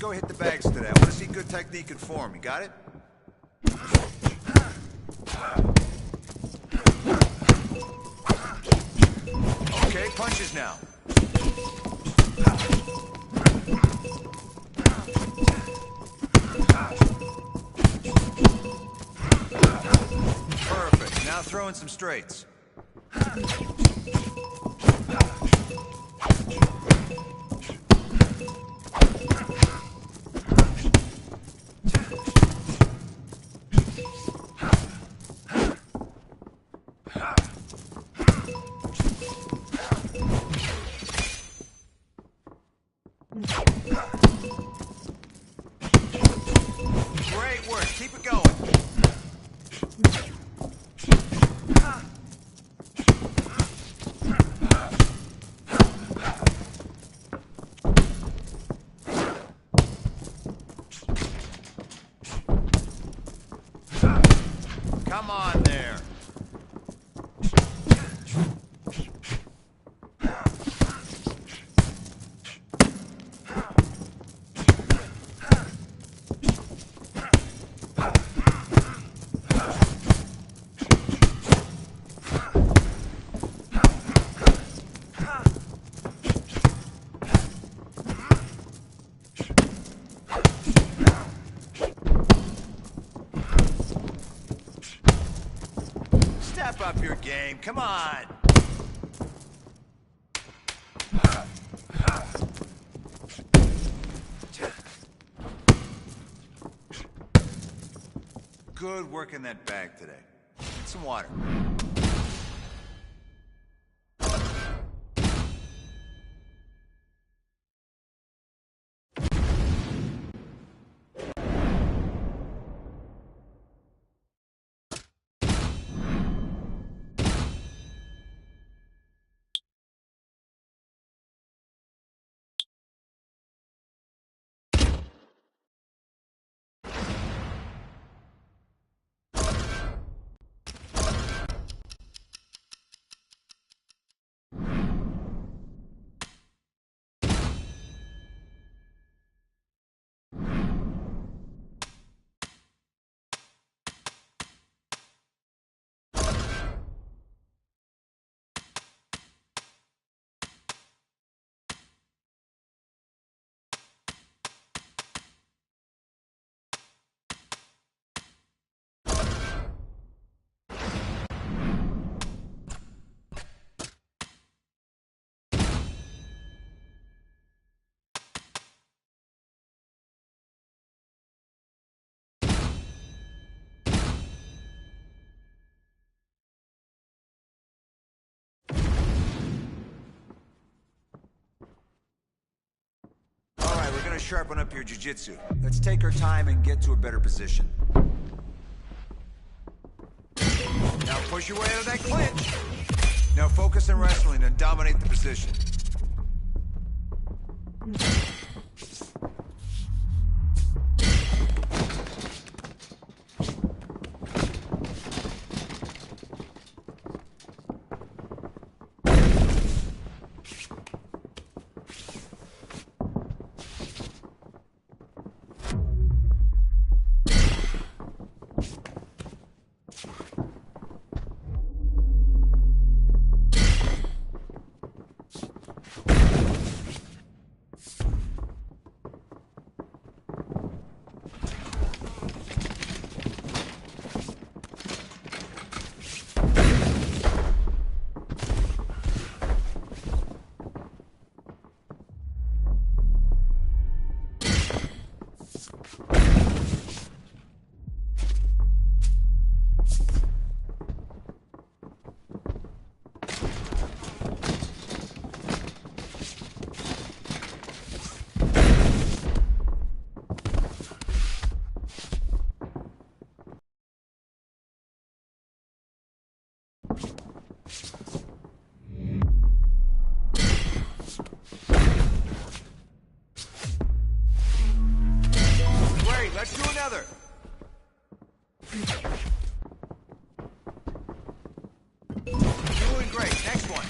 go hit the bags today. I want to see good technique and form. You got it? Okay, punches now. Perfect. Now throw in some straights. Great work. Keep it going. Come on there. Step up your game. Come on. Good work in that bag today. Get some water. We're gonna sharpen up your jiu-jitsu. Let's take our time and get to a better position. Now push your way out of that clinch. Now focus on wrestling and dominate the position. Let's do another. Doing great. Next one.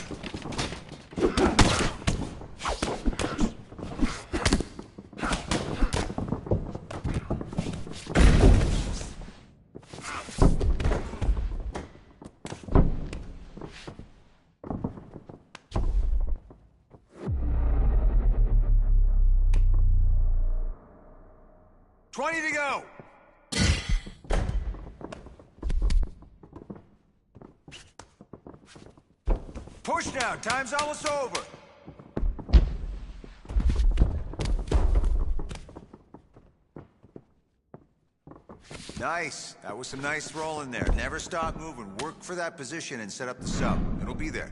20 to go. Push now, time's almost over. Nice. That was some nice rolling there. Never stop moving. Work for that position and set up the sub. It'll be there.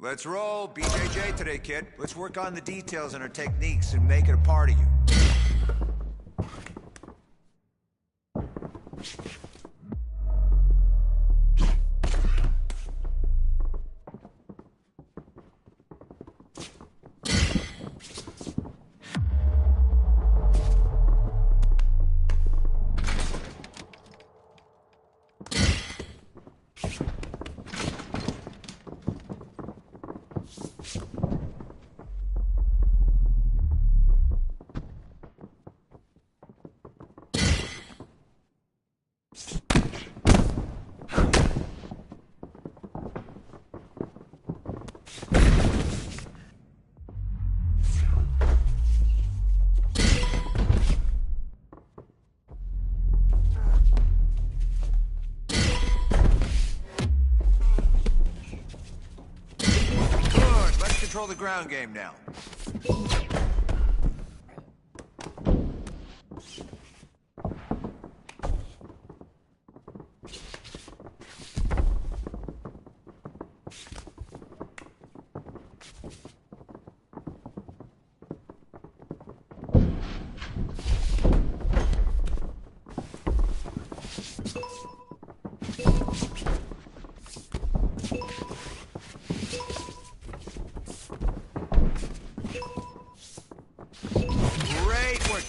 Let's roll. BJJ today, kid. Let's work on the details and our techniques and make it a part of you. Control the ground game now.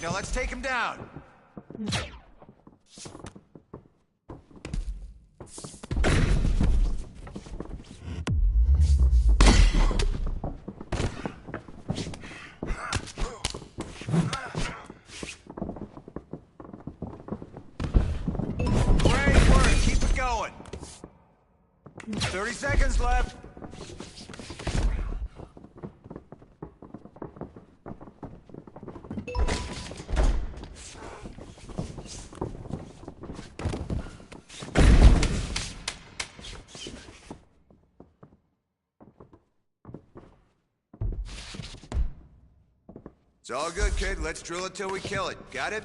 Now let's take him down. Great work. Keep it going. 30 seconds left. It's all good, kid. Let's drill it till we kill it. Got it?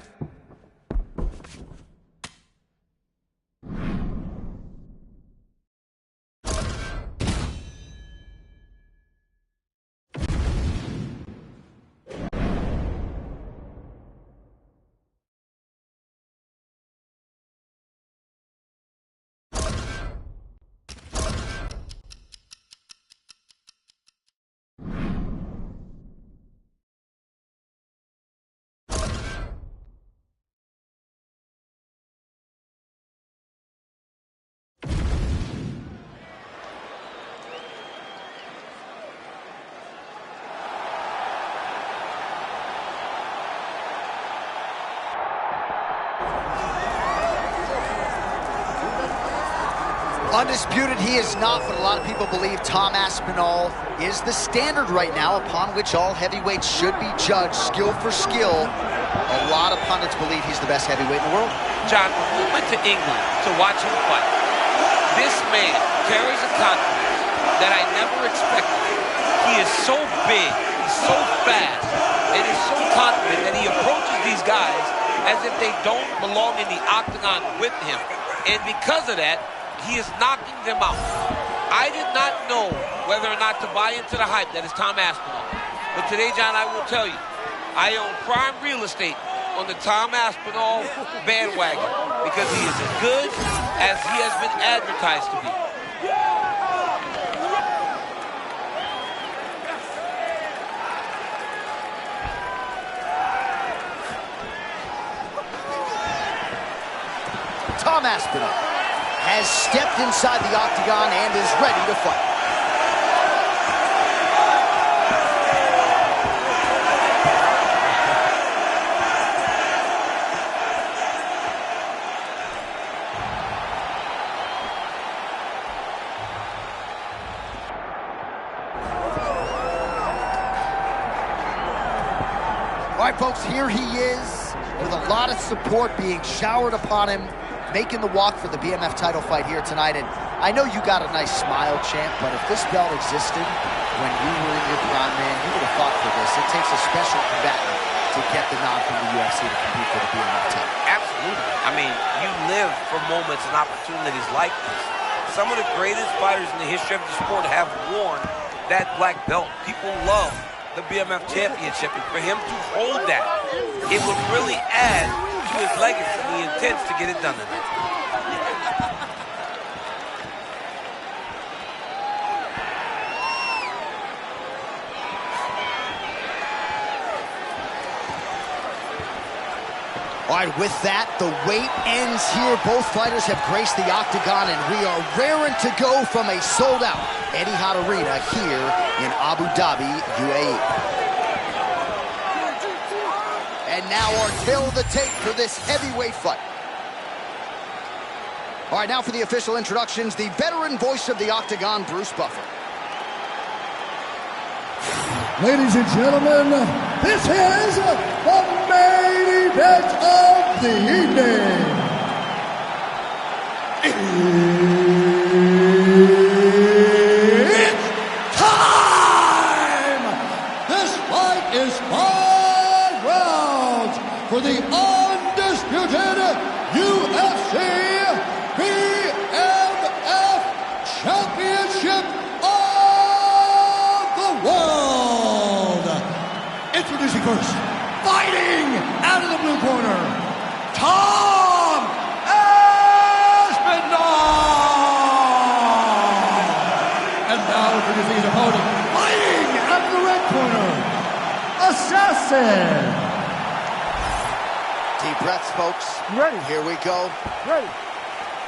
Undisputed, he is not, but a lot of people believe Tom Aspinall is the standard right now upon which all heavyweights should be judged, skill for skill. A lot of pundits believe he's the best heavyweight in the world. John, when we went to England to watch him fight, this man carries a confidence that I never expected. He is so big, he's so fast, and he's so confident that he approaches these guys as if they don't belong in the octagon with him. And because of that, he is knocking them out. I did not know whether or not to buy into the hype that is Tom Aspinall. But today, John, I will tell you, I own prime real estate on the Tom Aspinall bandwagon because he is as good as he has been advertised to be. Tom Aspinall has stepped inside the octagon and is ready to fight. All right, folks, here he is with a lot of support being showered upon him, making the walk for the BMF title fight here tonight. And I know you got a nice smile, champ, but if this belt existed when you were in your prime, man, you would have fought for this. It takes a special combatant to get the nod from the UFC to compete for the BMF title. Absolutely. I mean, you live for moments and opportunities like this. Some of the greatest fighters in the history of the sport have worn that black belt. People love the BMF championship, and for him to hold that, it would really add to his legacy. He intends to get it done tonight. All right, with that, the wait ends here. Both fighters have graced the octagon, and we are raring to go from a sold-out Etihad Arena here in Abu Dhabi, UAE. And now our tale of the tape for this heavyweight fight. All right, now for the official introductions, the veteran voice of the octagon, Bruce Buffer. Ladies and gentlemen, this is the main event of the evening. It's time! This fight is 5 rounds for the undisputed UFC BMF Championship of the World. Introducing first, fighting out of the blue corner, Tom Aspinall. And now introducing his opponent, fighting out of the red corner, Assassin. Deep breaths, folks. Ready. Here we go. Ready.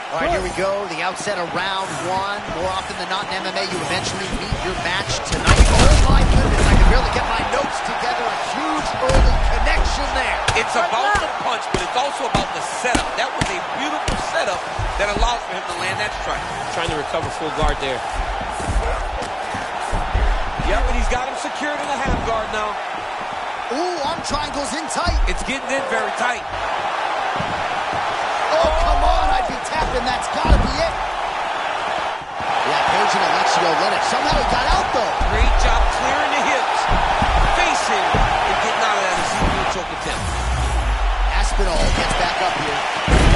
All right, here we go. The outset of round one. More often than not in MMA, you eventually meet your match tonight. Oh, my goodness. I can barely get my notes together. A huge early connection there. It's about the punch, but it's also about the setup. That was a beautiful setup that allows for him to land that strike. Trying to recover full guard there. Yep, and he's got him secured in a half guard now. Ooh, arm triangles in tight. It's getting in very tight. Oh, come on. I'd be tapping. That's got to be it. Yeah, Page and Alexio let it. Somehow he got out, though. Great job clearing the hips, facing, and getting out of that receiving choke attempt. Aspinall gets back up here.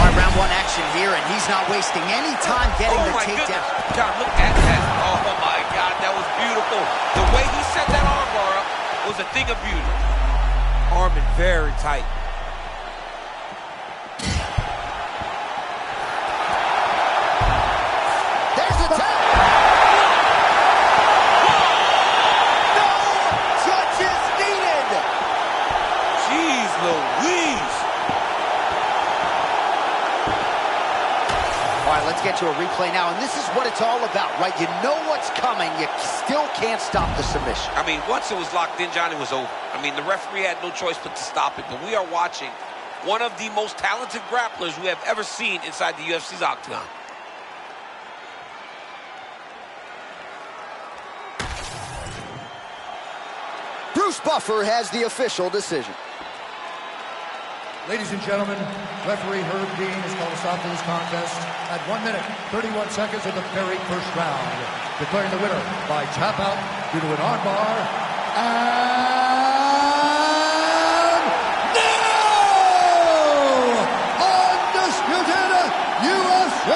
All right, round one action here, and he's not wasting any time getting the takedown. God, look at that. Oh, my God, that was beautiful. The way he set that arm bar up was a thing of beauty. Arm in very tight. There's the tap. No judges needed. Jeez Louise. All right, let's get to a replay now, and this is what it's all about, right? You know what's coming. You still can't stop the submission. I mean, once it was locked in, John, it was over. I mean, the referee had no choice but to stop it, but we are watching one of the most talented grapplers we have ever seen inside the UFC's octagon. Bruce Buffer has the official decision. Ladies and gentlemen, referee Herb Dean has called a stop to this contest at 1 minute, 31 seconds of the very first round, declaring the winner by tap out due to an armbar. And now, undisputed UFC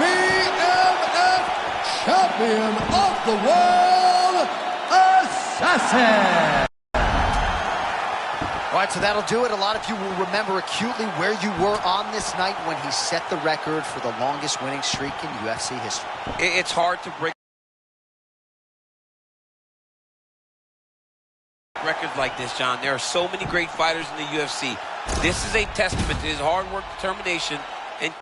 BMF champion of the world, Assassin. All right, so that'll do it. A lot of you will remember acutely where you were on this night when he set the record for the longest winning streak in UFC history. It's hard to break records like this, John. There are so many great fighters in the UFC. This is a testament to his hard work, determination, and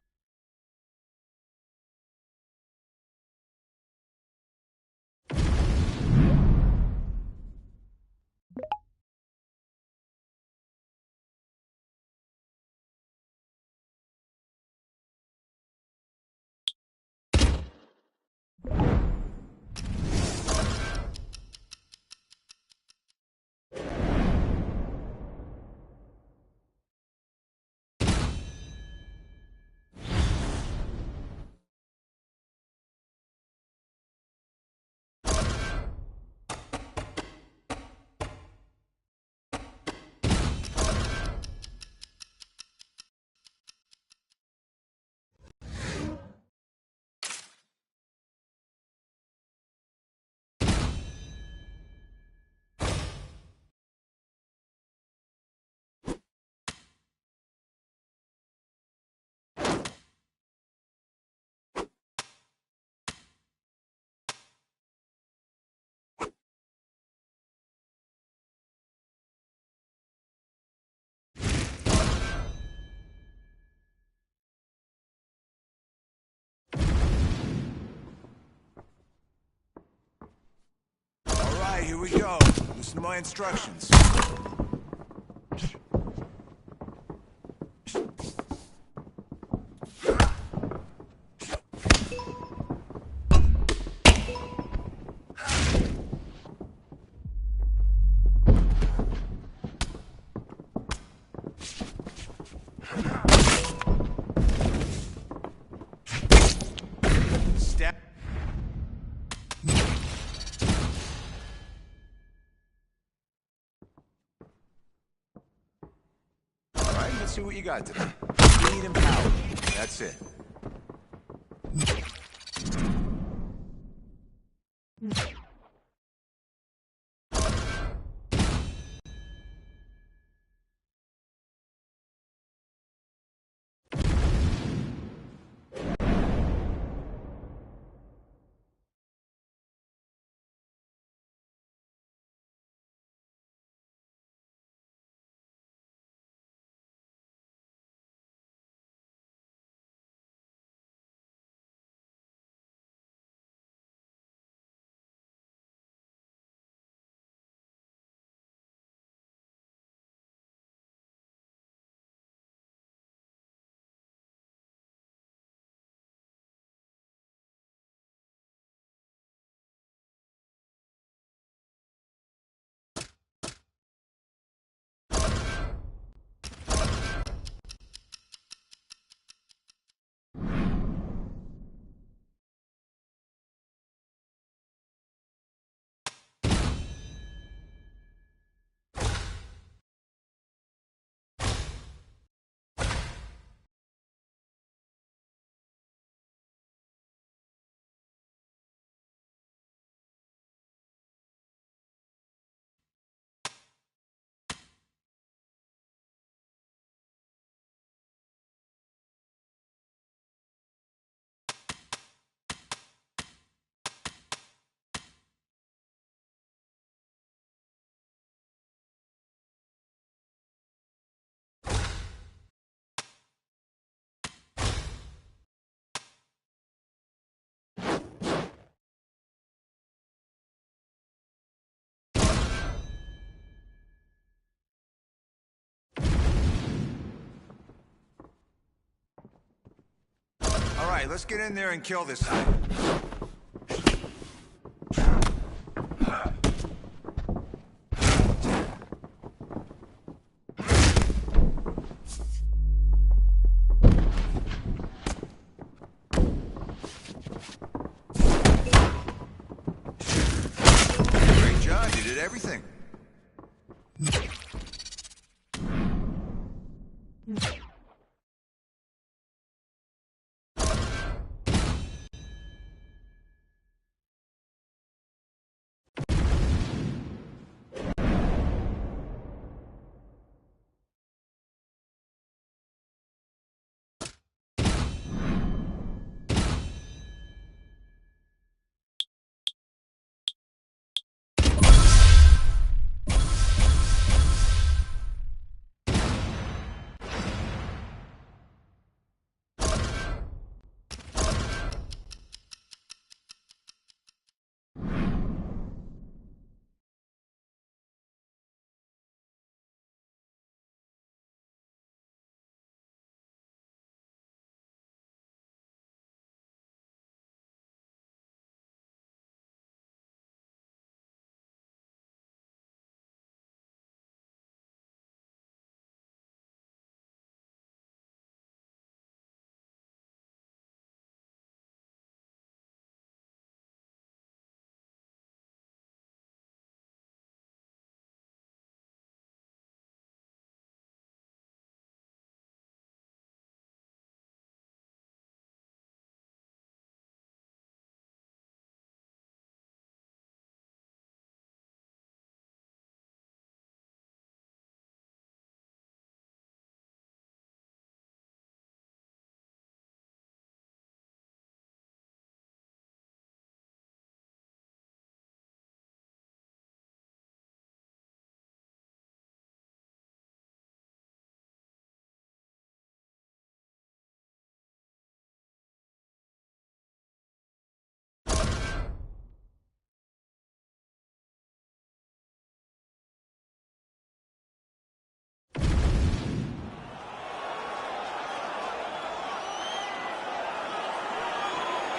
we go. Listen to my instructions. Step. All right, let's see what you got today. Speed and power. That's it. All right, let's get in there and kill this guy. Great job, you did everything.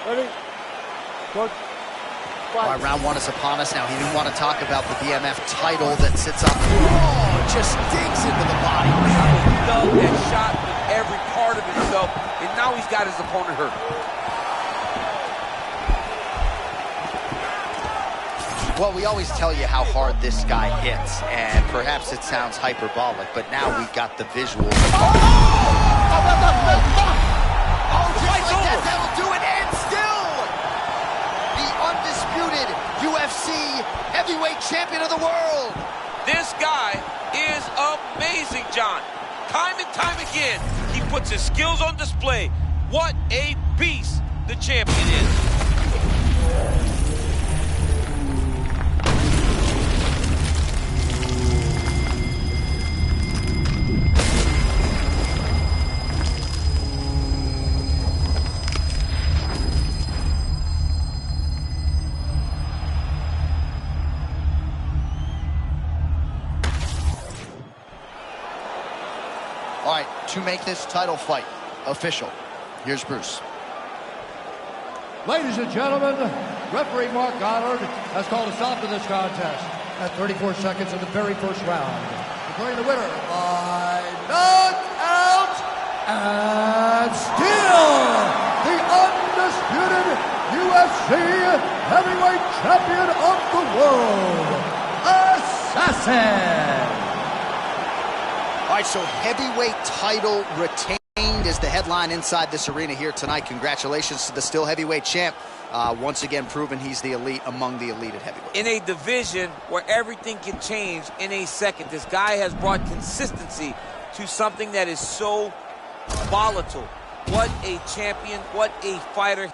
Ready? Go. All right, round one is upon us now. He didn't want to talk about the BMF title that sits on. Oh, just digs into the body. He dug that shot with every part of himself, and now he's got his opponent hurt. Well, we always tell you how hard this guy hits, and perhaps it sounds hyperbolic, but now we've got the visuals. Just like that, that'll do it, and still, the undisputed UFC heavyweight champion of the world. This guy is amazing, John. Time and time again, he puts his skills on display. What a beast the champion is. All right, to make this title fight official, here's Bruce. Ladies and gentlemen, referee Mark Goddard has called a stop to this contest at 34 seconds of the very first round, declaring the winner by knockout and still the undisputed UFC heavyweight champion of the world, Assassin. All right, so heavyweight title retained is the headline inside this arena here tonight. Congratulations to the still heavyweight champ. Once again proven he's the elite among the elite at heavyweight. In a division where everything can change in a second, this guy has brought consistency to something that is so volatile. What a champion, what a fighter.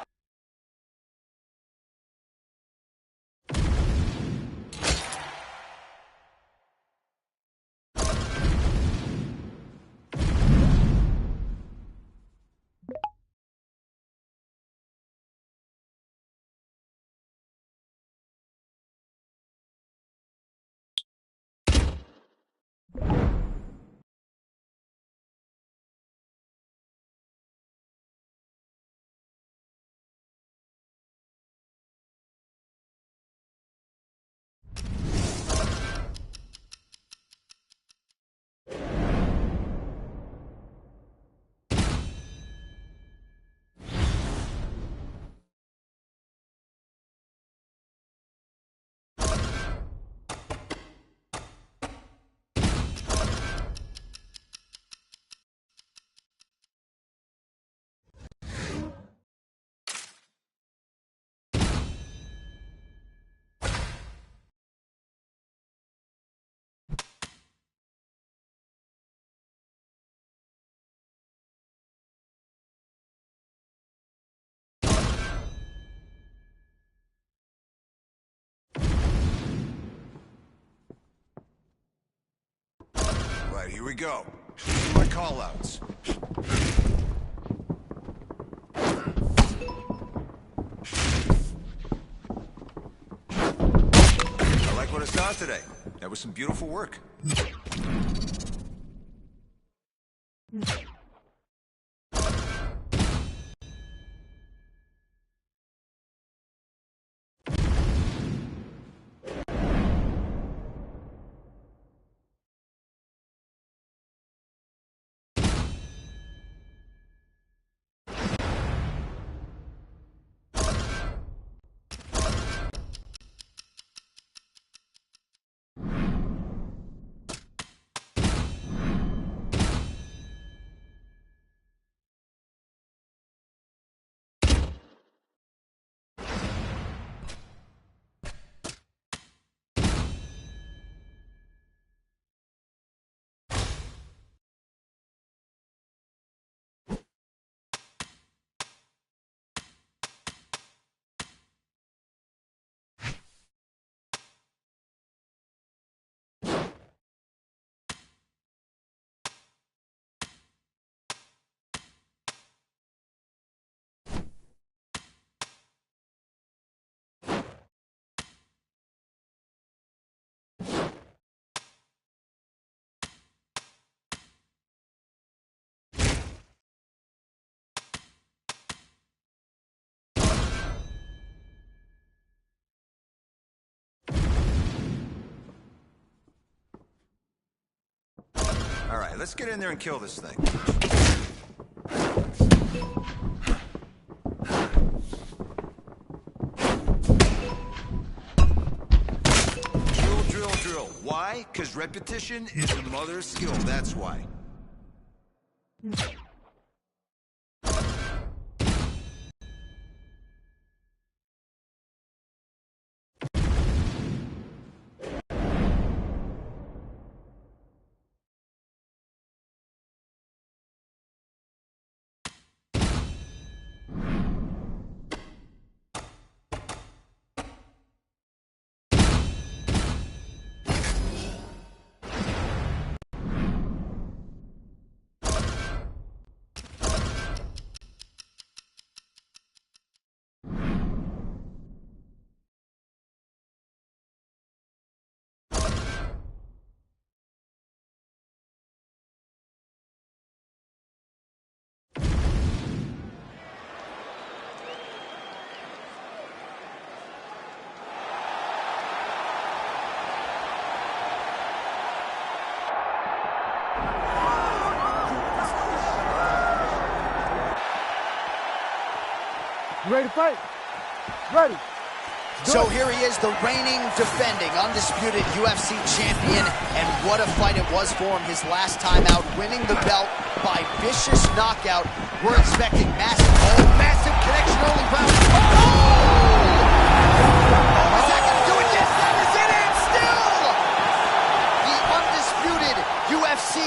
Right, here we go. My call-outs. I like what I saw today. That was some beautiful work. All right, let's get in there and kill this thing. Drill, drill, drill. Why? Because repetition is the mother of skill, that's why. You ready to fight? Ready. So here he is, the reigning, defending, undisputed UFC champion, and what a fight it was for him his last time out, winning the belt by vicious knockout. We're expecting massive connection early round. Is that going to do it? Yes, that is it, and still the undisputed UFC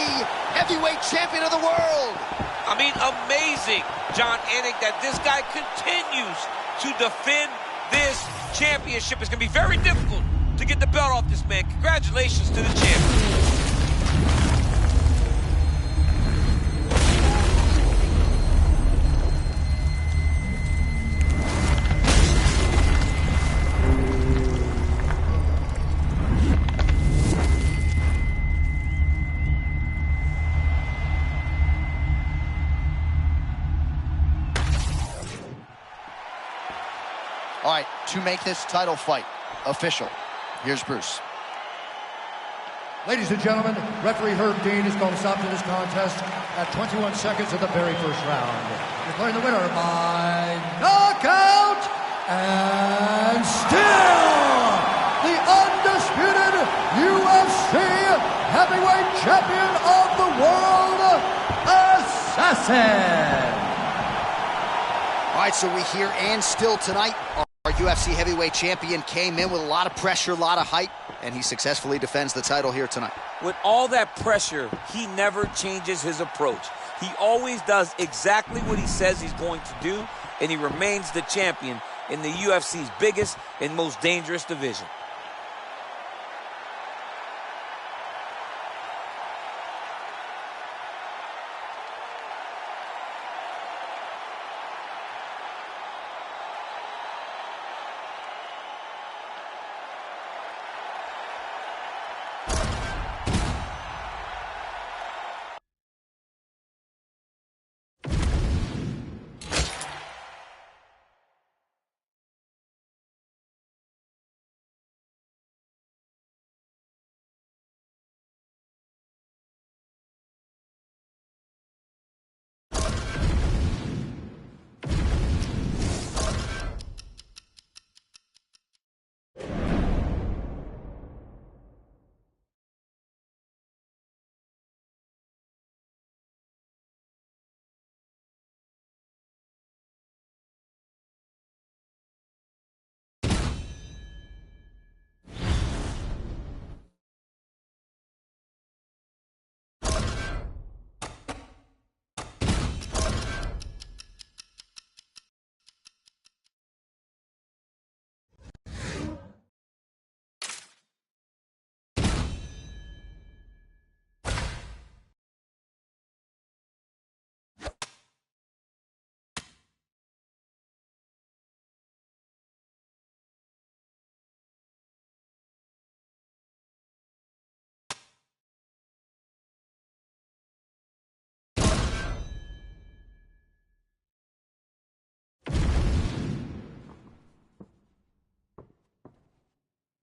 heavyweight champion of the world. I mean, amazing, Jon Anik, that this guy continues to defend this championship. It's going to be very difficult to get the belt off this man. Congratulations to the champion. All right, to make this title fight official, here's Bruce. Ladies and gentlemen, referee Herb Dean has called a stop to this contest at 21 seconds of the very first round. Declaring the winner by knockout, and still the undisputed UFC heavyweight champion of the world, Assassin. All right, so we hear and still tonight, our UFC heavyweight champion came in with a lot of pressure, a lot of hype, and he successfully defends the title here tonight. With all that pressure, he never changes his approach. He always does exactly what he says he's going to do, and he remains the champion in the UFC's biggest and most dangerous division.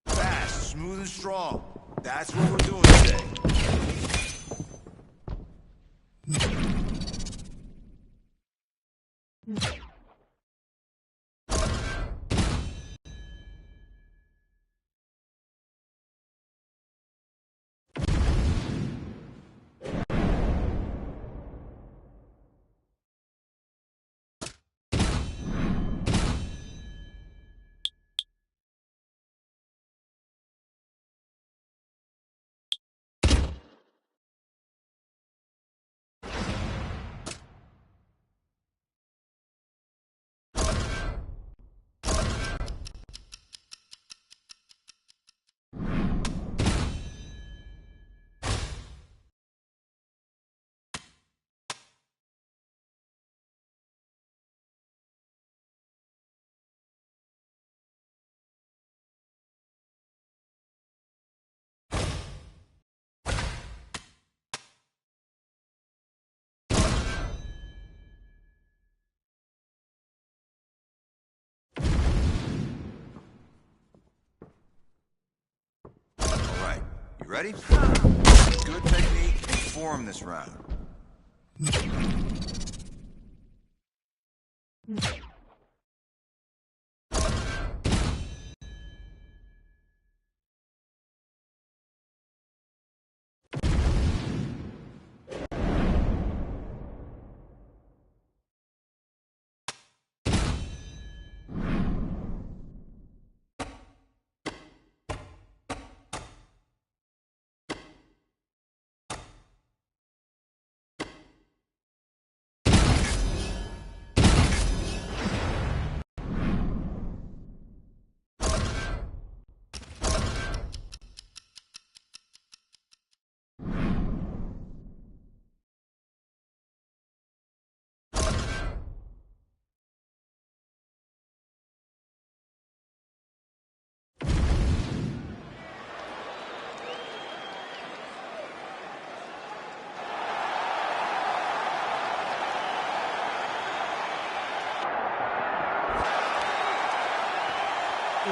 Fast, smooth and strong. That's what we're doing today. ready? Good technique and form this round.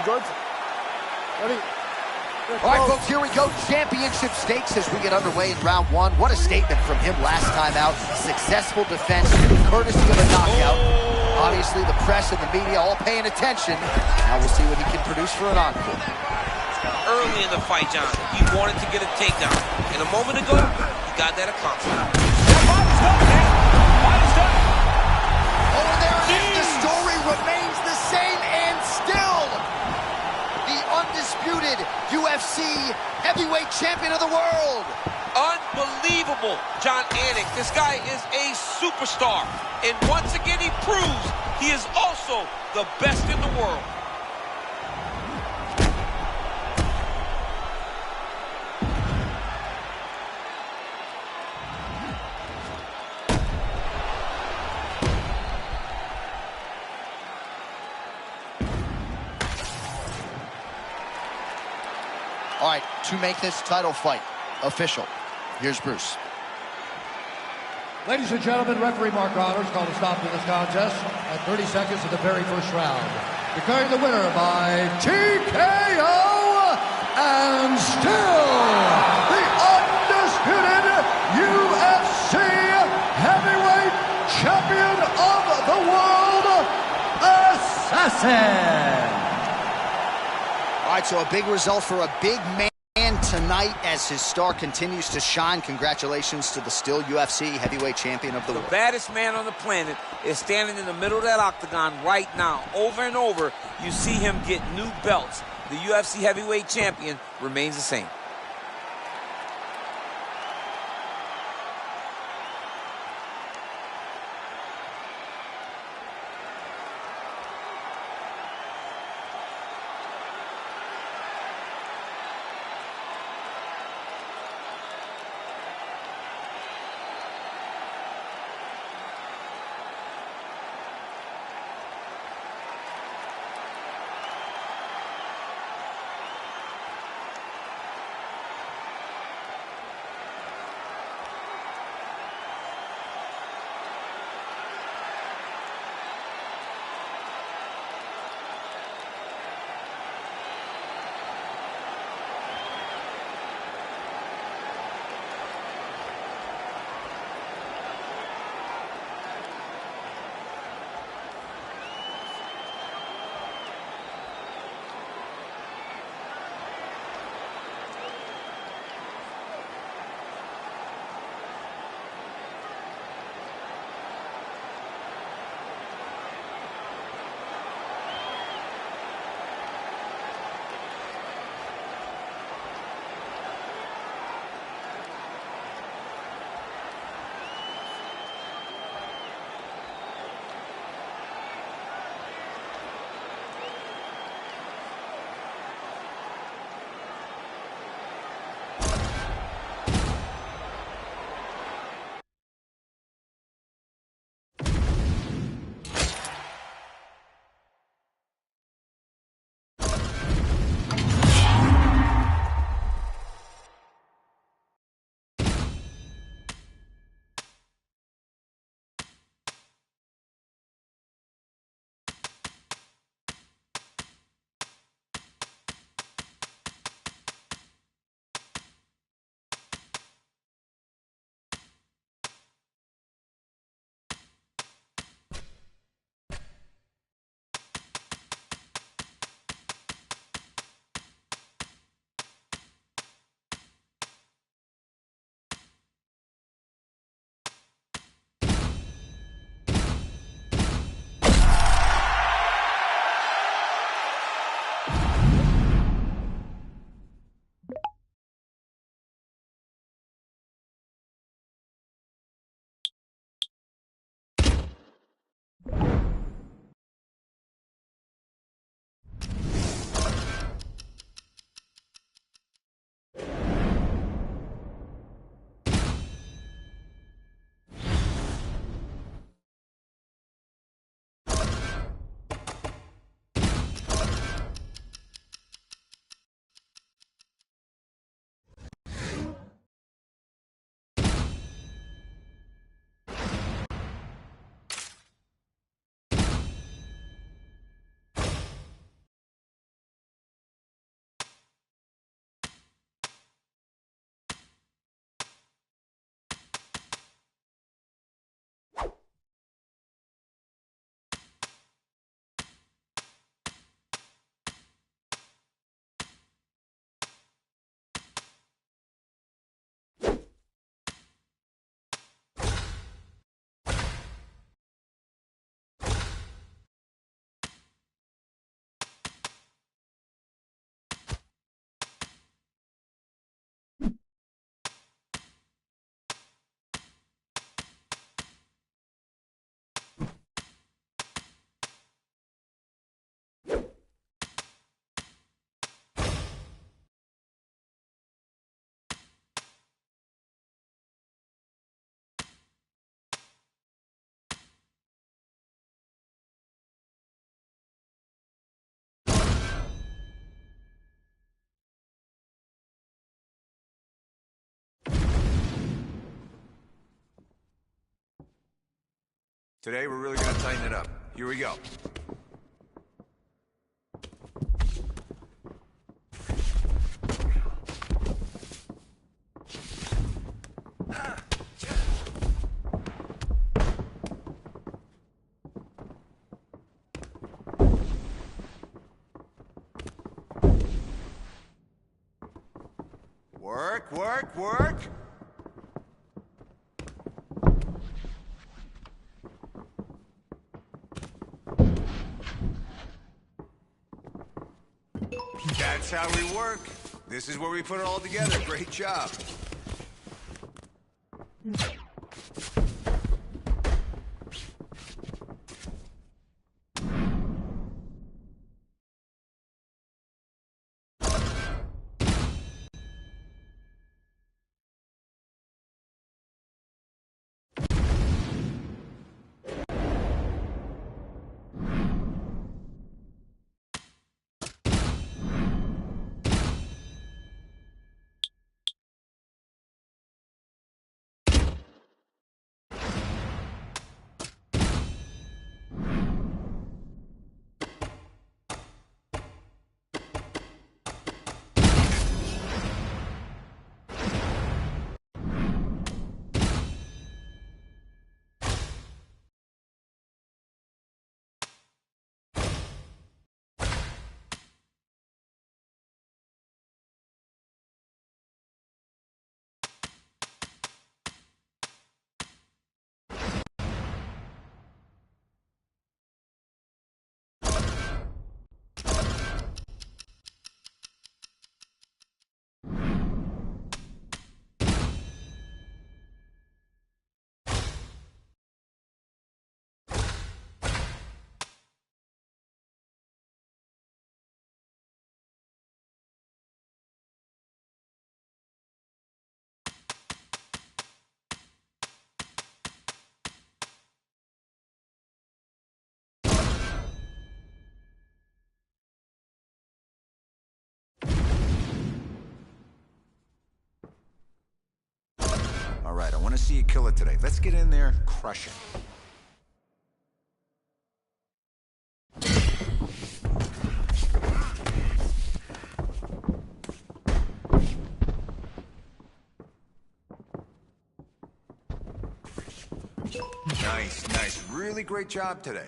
George. Ready? All right, folks, here we go. Championship stakes as we get underway in round one. What a statement from him last time out. Successful defense, courtesy of a knockout. Obviously, the press and the media all paying attention. Now we'll see what he can produce for an encore. Early in the fight, John, he wanted to get a takedown. And a moment ago, he got that accomplished. Oh, and there it is. The story remains the same, and still the undisputed UFC heavyweight champion of the world. Unbelievable, John Anik. This guy is a superstar. And once again, he proves he is also the best in the world. All right, to make this title fight official, here's Bruce. Ladies and gentlemen, referee Mark Honors called a stop to this contest at 30 seconds of the very first round. Declaring the winner by TKO and still the undisputed UFC heavyweight champion of the world, Assassin. All right, so a big result for a big man tonight as his star continues to shine. Congratulations to the still UFC heavyweight champion of the world. The baddest man on the planet is standing in the middle of that octagon right now. Over and over, you see him get new belts. The UFC heavyweight champion remains the same. Today, we're really going to tighten it up. Here we go. Work, work, work. That's how we work. This is where we put it all together. Great job. All right, I want to see you kill it today. Let's get in there, crush it. Nice, nice. Really great job today.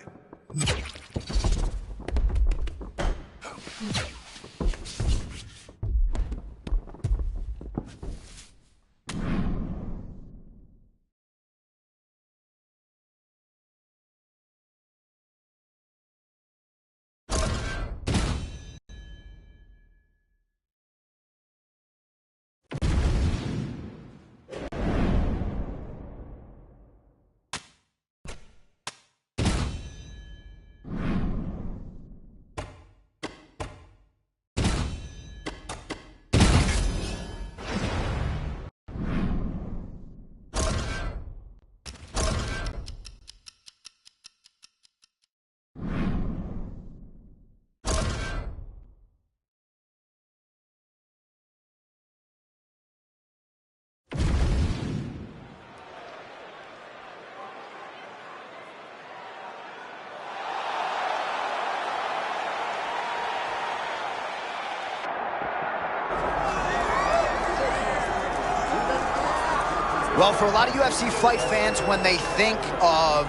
Well, for a lot of UFC fight fans, when they think of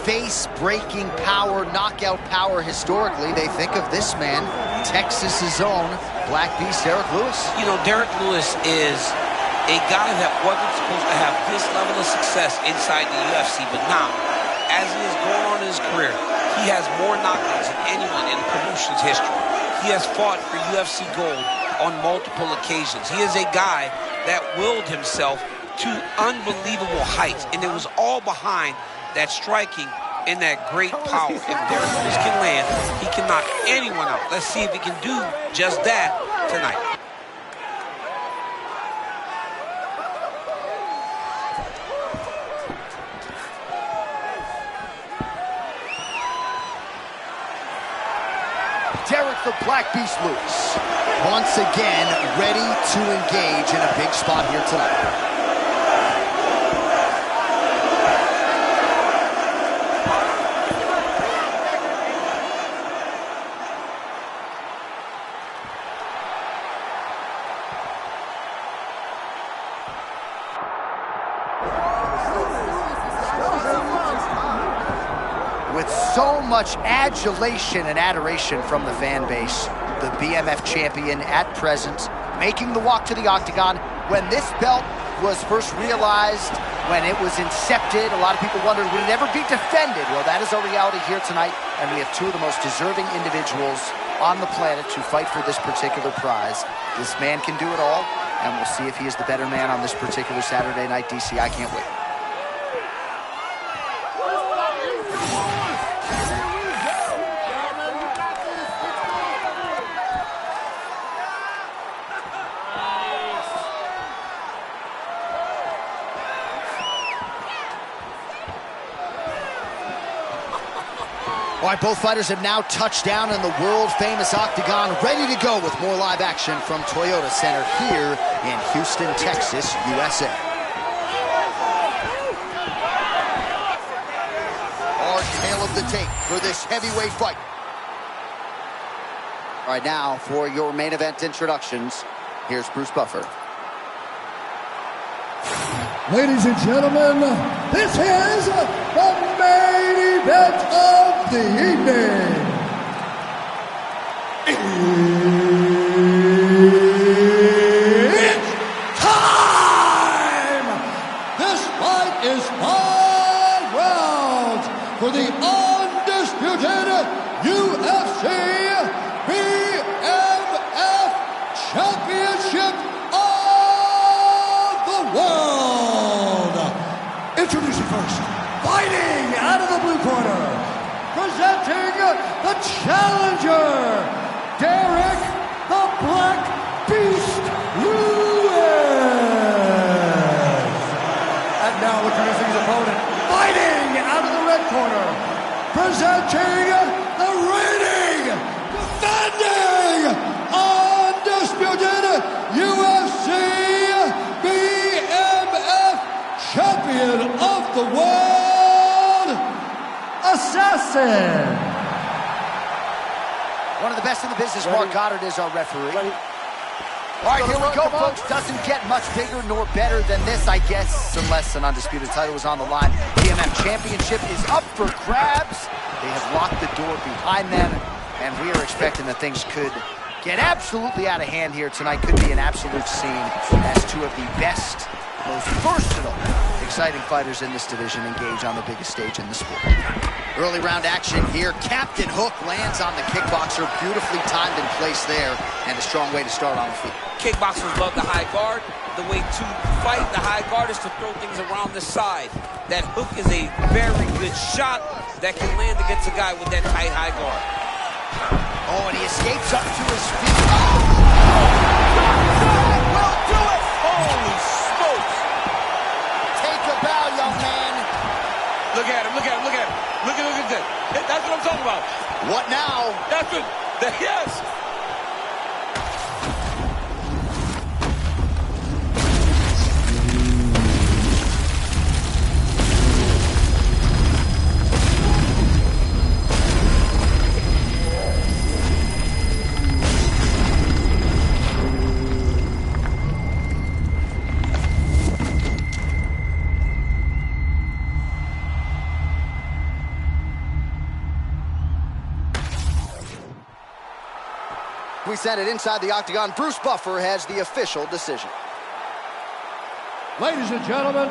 face-breaking power, knockout power historically, they think of this man, Texas's own Black Beast, Derrick Lewis. You know, Derrick Lewis is a guy that wasn't supposed to have this level of success inside the UFC, but now, as he is going on in his career, he has more knockouts than anyone in the promotion's history. He has fought for UFC gold on multiple occasions. He is a guy that willed himself to unbelievable heights, and it was all behind that striking and that great power. If Derrick Lewis can land, he can knock anyone out. Let's see if he can do just that tonight. Derrick the Black Beast Lewis, once again ready to engage in a big spot here tonight. With so much adulation and adoration from the fan base, the BMF champion at present, making the walk to the octagon. When this belt was first realized, when it was incepted, a lot of people wondered, would it ever be defended? Well, that is our reality here tonight, and we have two of the most deserving individuals on the planet to fight for this particular prize. This man can do it all, and we'll see if he is the better man on this particular Saturday night. DC, I can't wait. All right, both fighters have now touched down in the world-famous octagon, ready to go with more live action from Toyota Center here in Houston, Texas, USA. Our tale of the tape for this heavyweight fight. All right, now for your main event introductions, here's Bruce Buffer. Ladies and gentlemen, this is the main event of the evening. It's time! This fight is 5 rounds for the undisputed UFC BMF Championship of the World. Introducing first, fighting out of the blue corner, presenting the challenger, Derek the Black Beast Lewis. And now introducing his opponent, fighting out of the red corner, presenting the reigning, defending, undisputed UFC BMF Champion of the World, Assassin. One of the best in the business, Mark Goddard, is our referee. All right, here we go, folks. Doesn't get much bigger nor better than this, I guess, unless an undisputed title is on the line. BMF Championship is up for grabs. They have locked the door behind them, and we are expecting that things could get absolutely out of hand here tonight. Could be an absolute scene as two of the best, most versatile, exciting fighters in this division engage on the biggest stage in the sport. Early round action here. Captain Hook lands on the kickboxer. Beautifully timed and placed there, and a strong way to start on the feet. Kickboxers love the high guard. The way to fight the high guard is to throw things around the side. That hook is a very good shot that can land against a guy with that tight high guard. Oh, and he escapes up to his feet. Oh! Will do it! Holy smokes! Take a bow, young man. Look at him, look at him, look at him. Look at that. That's what I'm talking about. What now? That's what, yes! We send it inside the octagon. Bruce Buffer has the official decision. Ladies and gentlemen,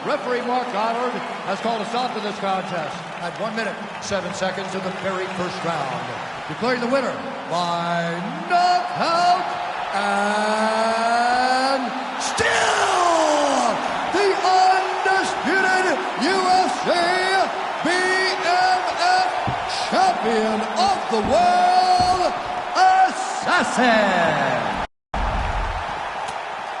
referee Mark Goddard has called a stop to this contest at 1 minute, 7 seconds of the very first round, declaring the winner by knockout and still the undisputed UFC BMF Champion of the World, Assassin.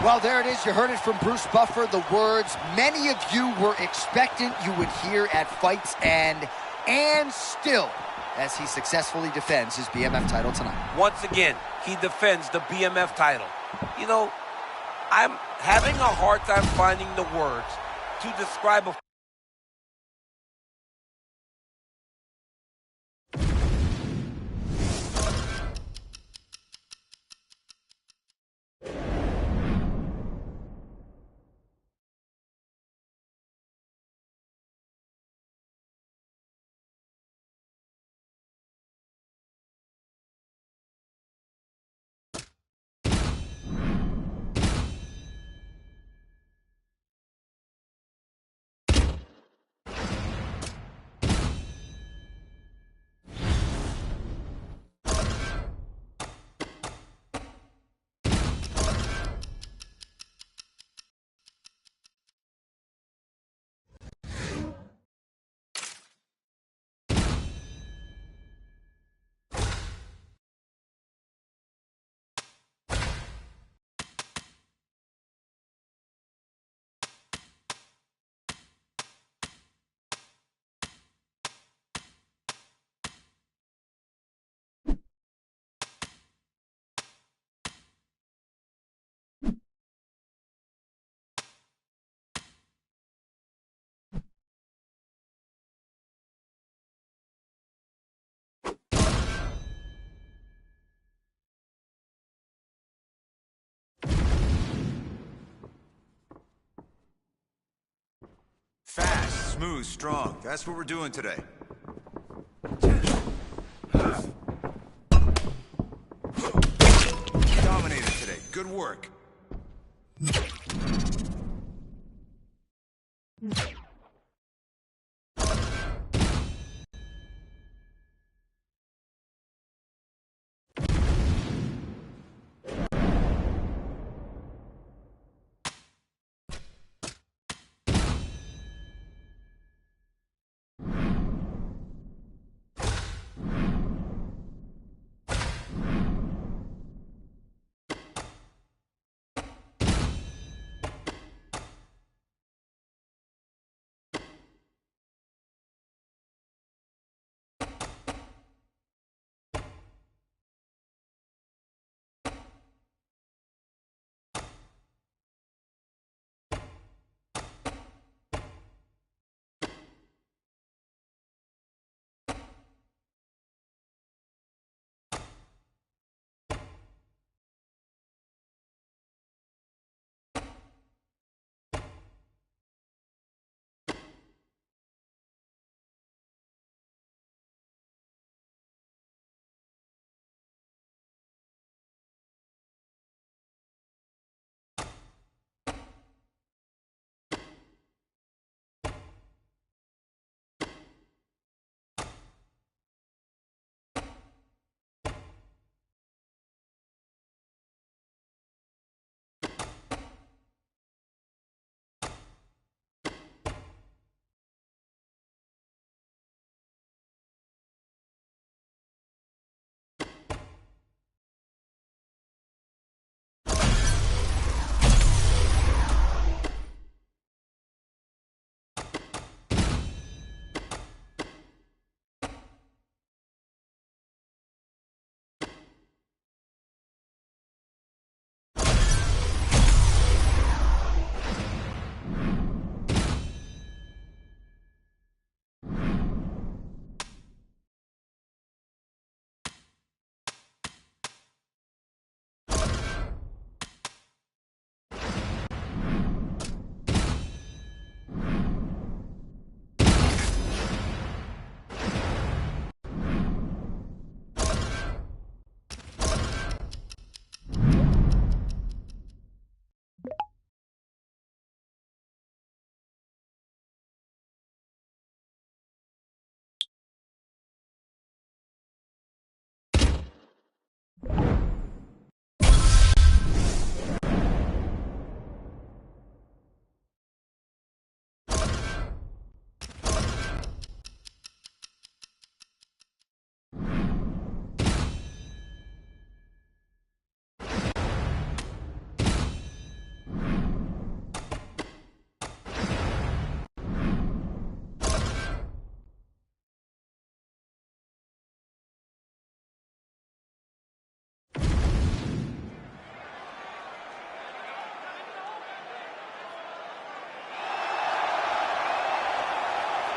Well, there it is. You heard it from Bruce Buffer. The words many of you were expectant you would hear at Fight's End, and still, as he successfully defends his BMF title tonight. Once again, he defends the BMF title. You know, I'm having a hard time finding the words to describe a Smooth, strong. That's what we're doing today. Dominated today. Good work.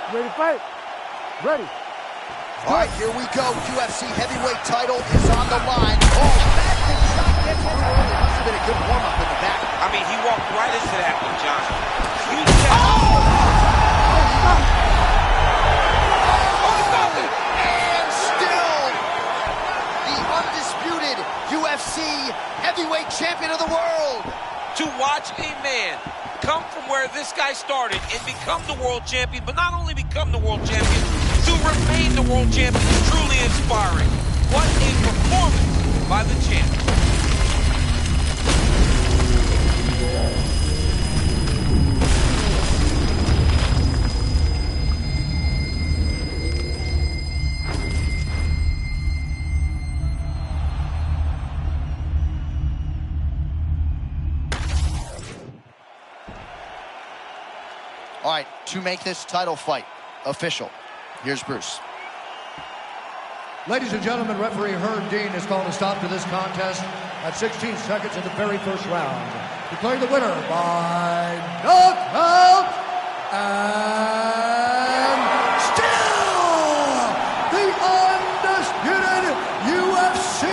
Ready to fight? Ready. All right, here we go. UFC heavyweight title is on the line. Oh, that big shot gets through early. Must have been a good warm-up in the back. I mean, he walked right into that one, John. Huge shot. And still, the undisputed UFC heavyweight champion of the world. To watch a man come from where this guy started and become the world champion, but not only become the world champion, to remain the world champion is truly inspiring. What a performance by the champ. All right, to make this title fight official, here's Bruce. Ladies and gentlemen, referee Herb Dean has called a stop to this contest at 16 seconds in the very first round, declaring the winner by knockout and still the undisputed UFC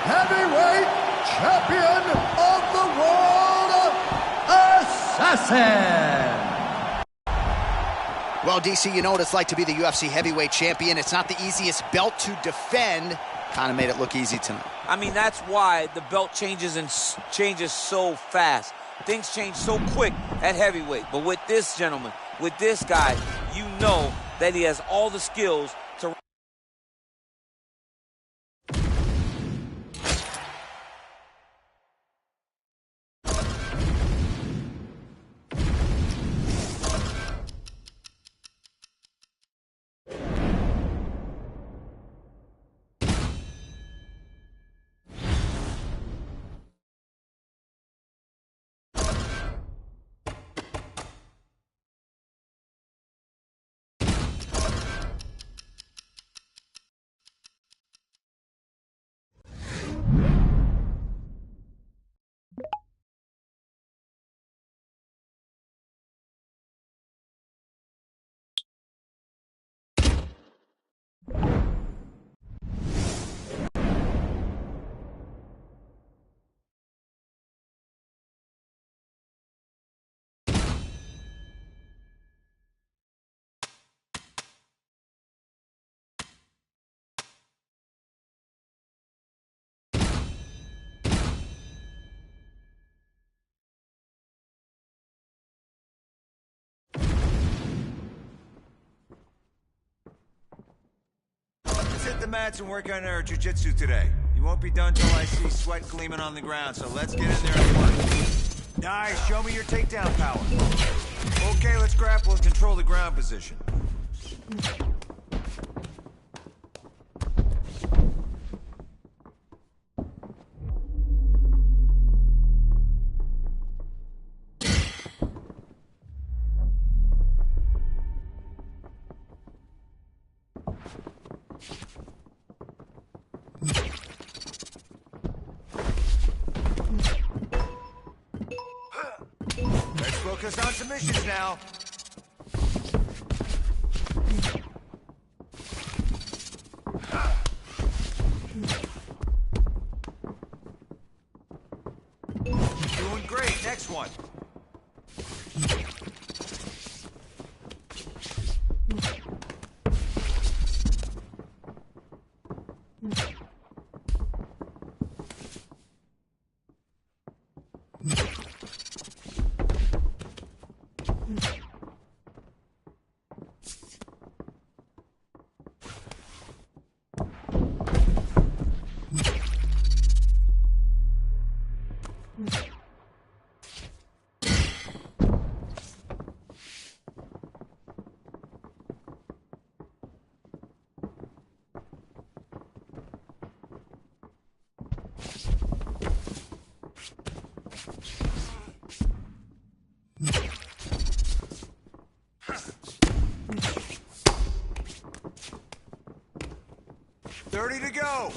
heavyweight champion of the world, Assassin. Well, DC, you know what it's like to be the UFC heavyweight champion. It's not the easiest belt to defend. Kind of made it look easy tonight. I mean, that's why the belt changes so fast. Things change so quick at heavyweight. But with this gentleman, with this guy, you know that he has all the skills to... Let's hit the mats and work on our jiu-jitsu today. You won't be done till I see sweat gleaming on the ground, so let's get in there and work. Nice, show me your takedown power. Okay, let's grapple and control the ground position. Let's focus on submissions now. Doing great. Next one. Thirty to go.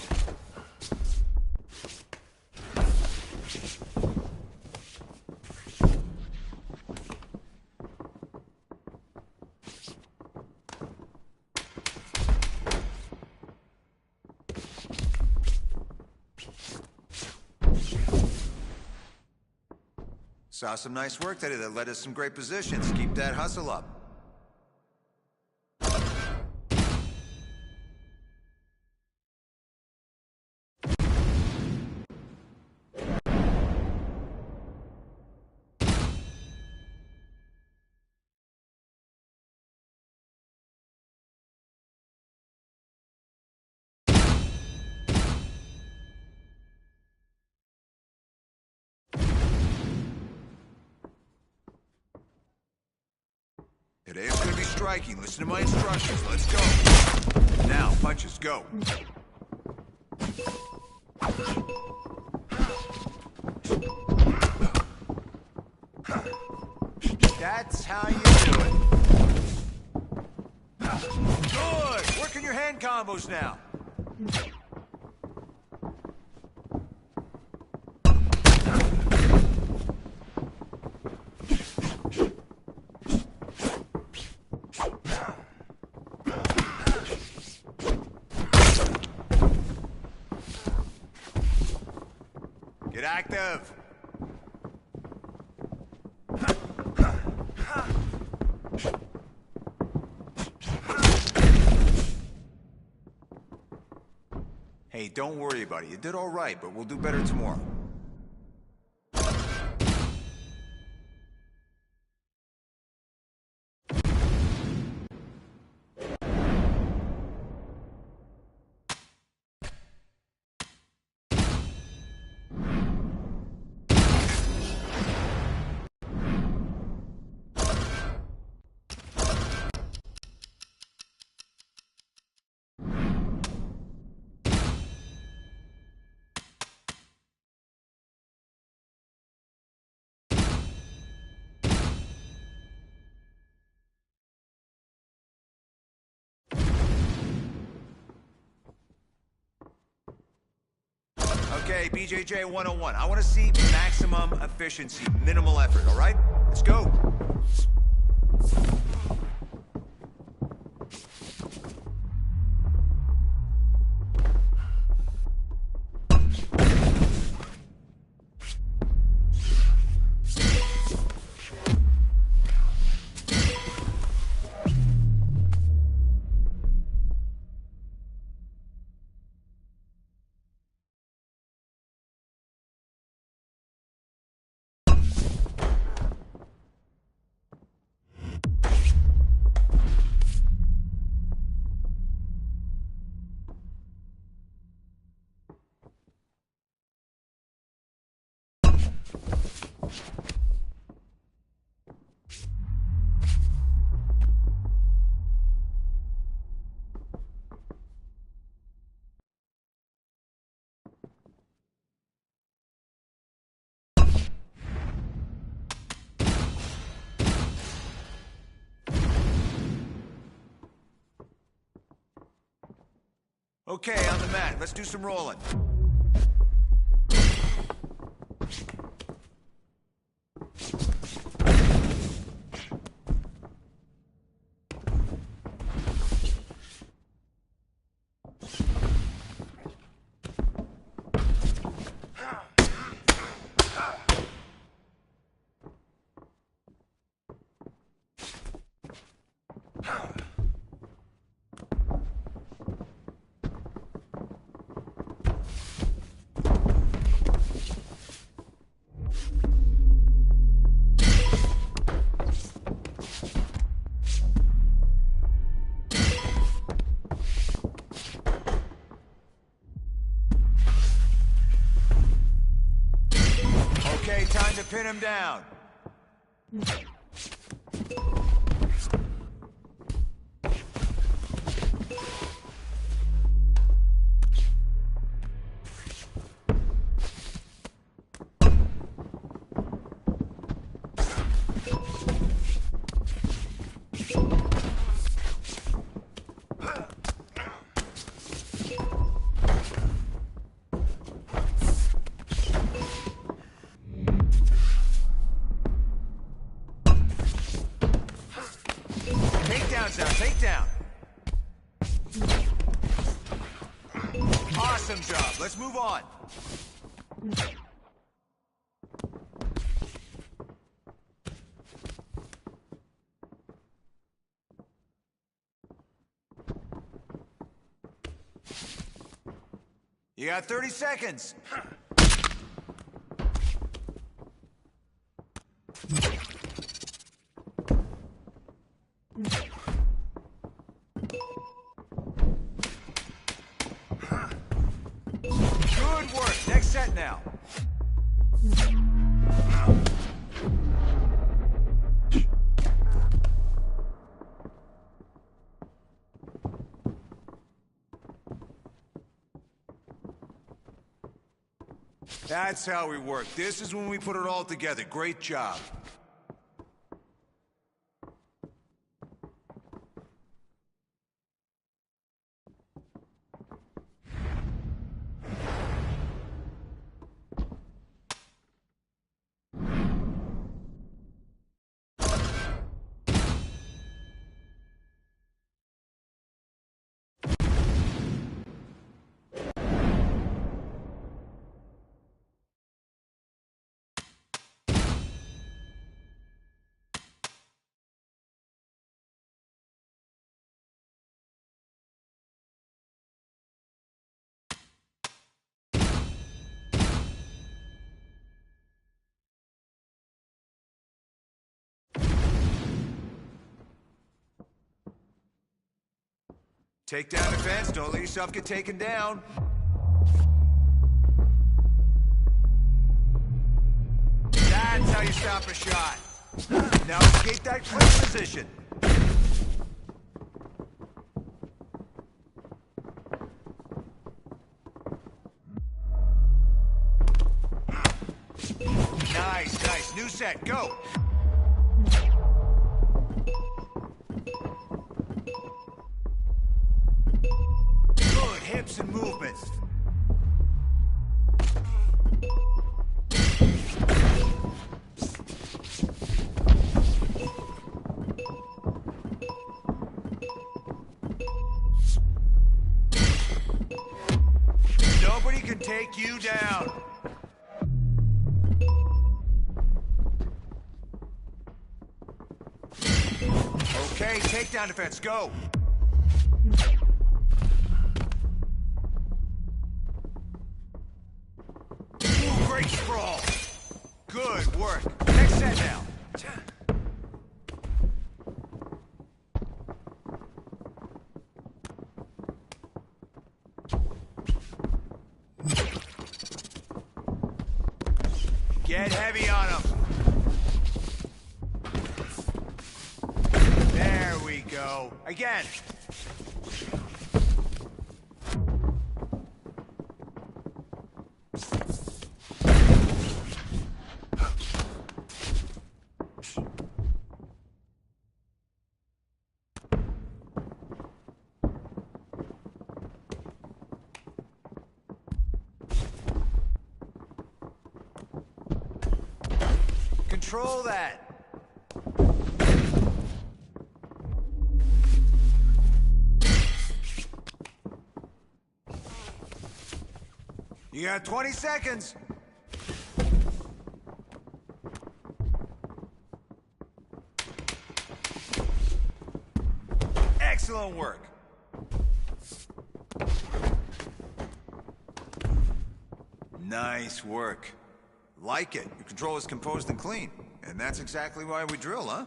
Saw some nice work today that led us some great positions. Keep that hustle up. Today is going to be striking. Listen to my instructions. Let's go. Now, punches, go. That's how you do it. Good. Working your hand combos now. Get active. Hey, don't worry about it. You did all right, but we'll do better tomorrow. Okay, BJJ 101. I want to see maximum efficiency, minimal effort, all right? Let's go. Okay, on the mat. Let's do some rolling. Okay, time to pin him down. Takedown. Awesome job. Let's move on. You got 30 seconds. Good work. Next set now. That's how we work. This is when we put it all together. Great job. Takedown defense, don't let yourself get taken down. That's how you stop a shot. Now escape that clinch position. Nice, nice. New set, go. Good hips and movements. Nobody can take you down. Okay, takedown defense, go. Ooh, great sprawl. Good work. Next set now. Get heavy on him. There we go. Again. Control that. You got 20 seconds. Excellent work. Nice work. Like it. Your control is composed and clean. And that's exactly why we drill, huh?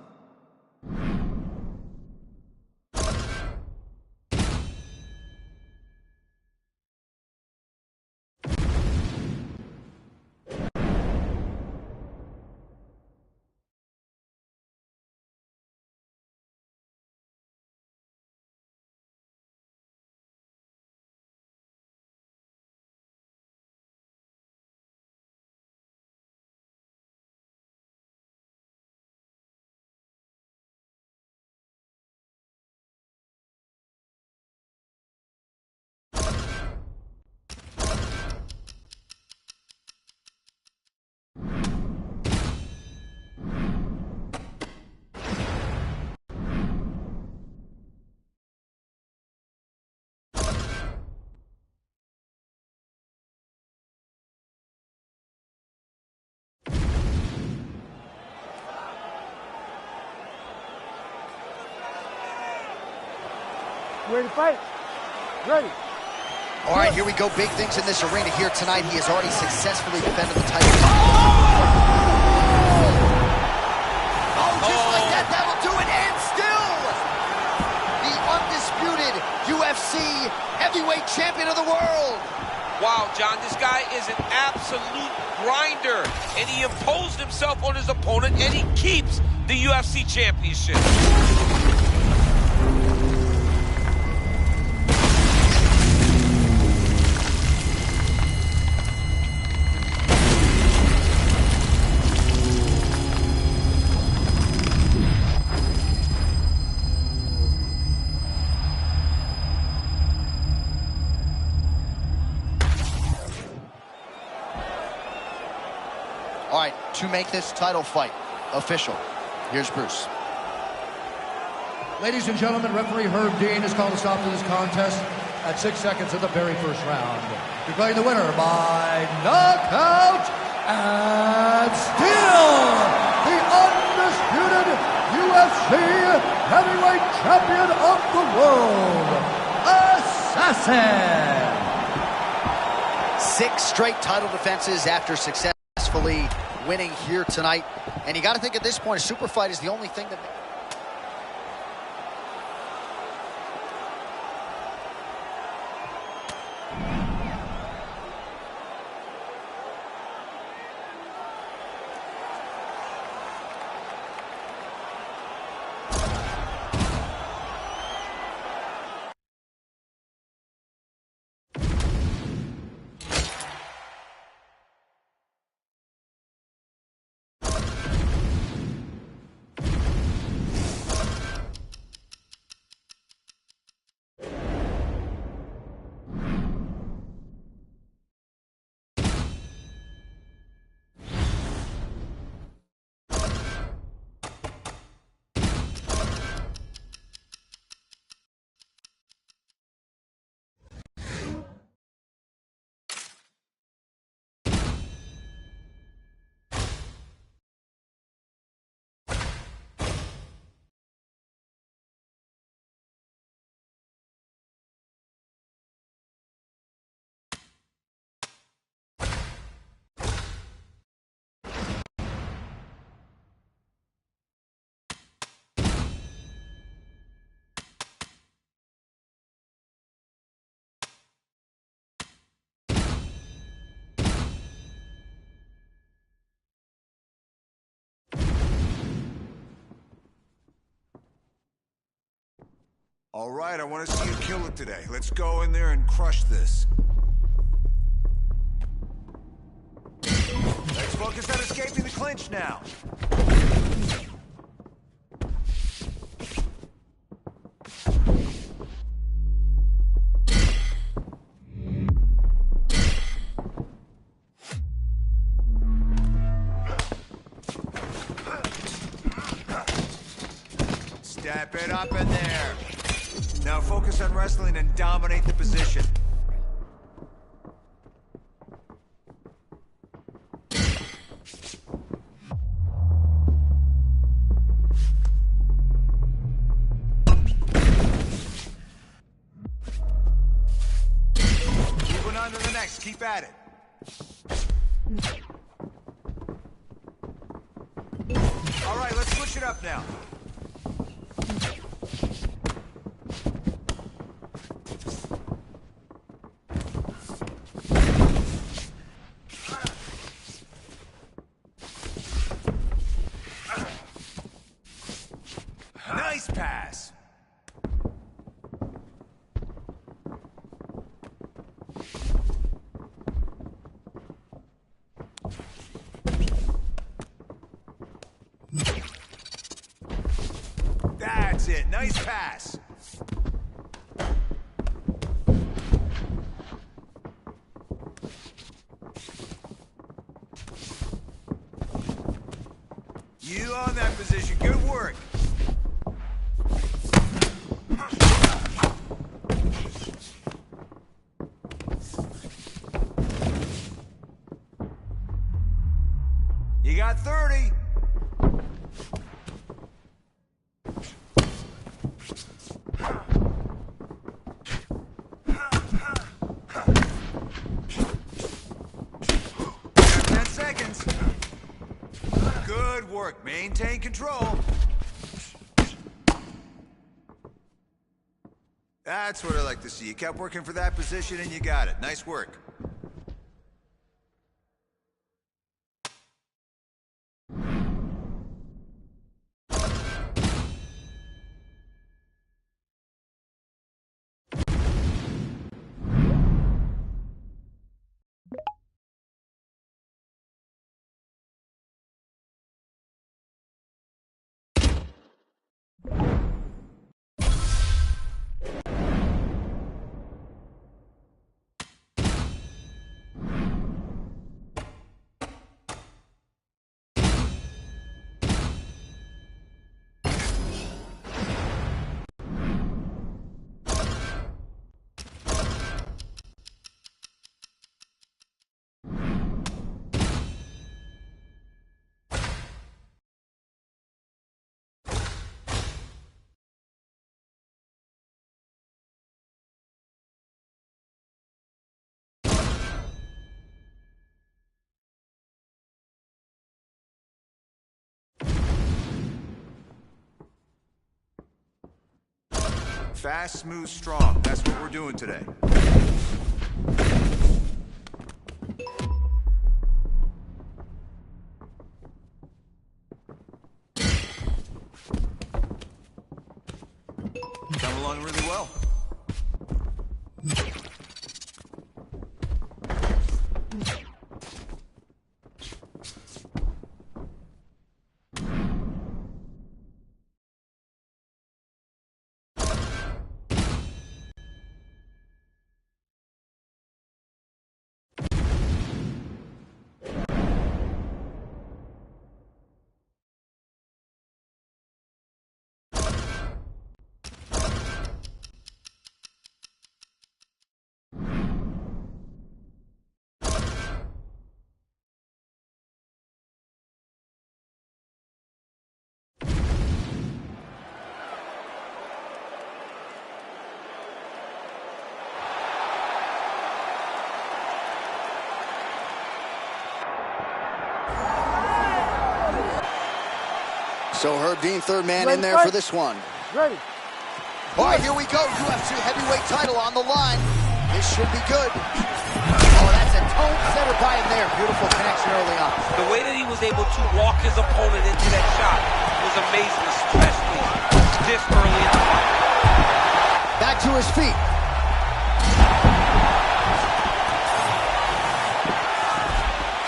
Ready to fight? Ready. All right, here we go. Big things in this arena here tonight. He has already successfully defended the title. Oh, just like that, that'll do it. And still, the undisputed UFC heavyweight champion of the world. Wow, John, this guy is an absolute grinder. And he imposed himself on his opponent, and he keeps the UFC championship. All right, to make this title fight official, here's Bruce. Ladies and gentlemen, referee Herb Dean has called a stop to this contest at 6 seconds of the very first round. Declaring the winner by knockout and still the undisputed UFC heavyweight champion of the world, Assassin. 6 straight title defenses after successfully winning here tonight. And you got to think at this point, a super fight is the only thing that... All right, I want to see you kill it today. Let's go in there and crush this. Let's focus on escaping the clinch now. Step it up in there. Now focus on wrestling and dominate the position. Moving on to the next. Keep at it. All right, let's switch it up now. Nice pass. That's it. Nice pass. You on that position. Good work. You got 30. Got 10 seconds. Good work. Maintain control. That's what I like to see. You kept working for that position and you got it. Nice work. Fast, smooth, strong. That's what we're doing today. Come along really well. So Herb Dean, third man in there for this one. Ready. All right, here we go. UFC heavyweight title on the line. This should be good. Oh, that's a tone setter by him there. Beautiful connection early on. The way that he was able to walk his opponent into that shot was amazing, especially this early in the fight. his feet.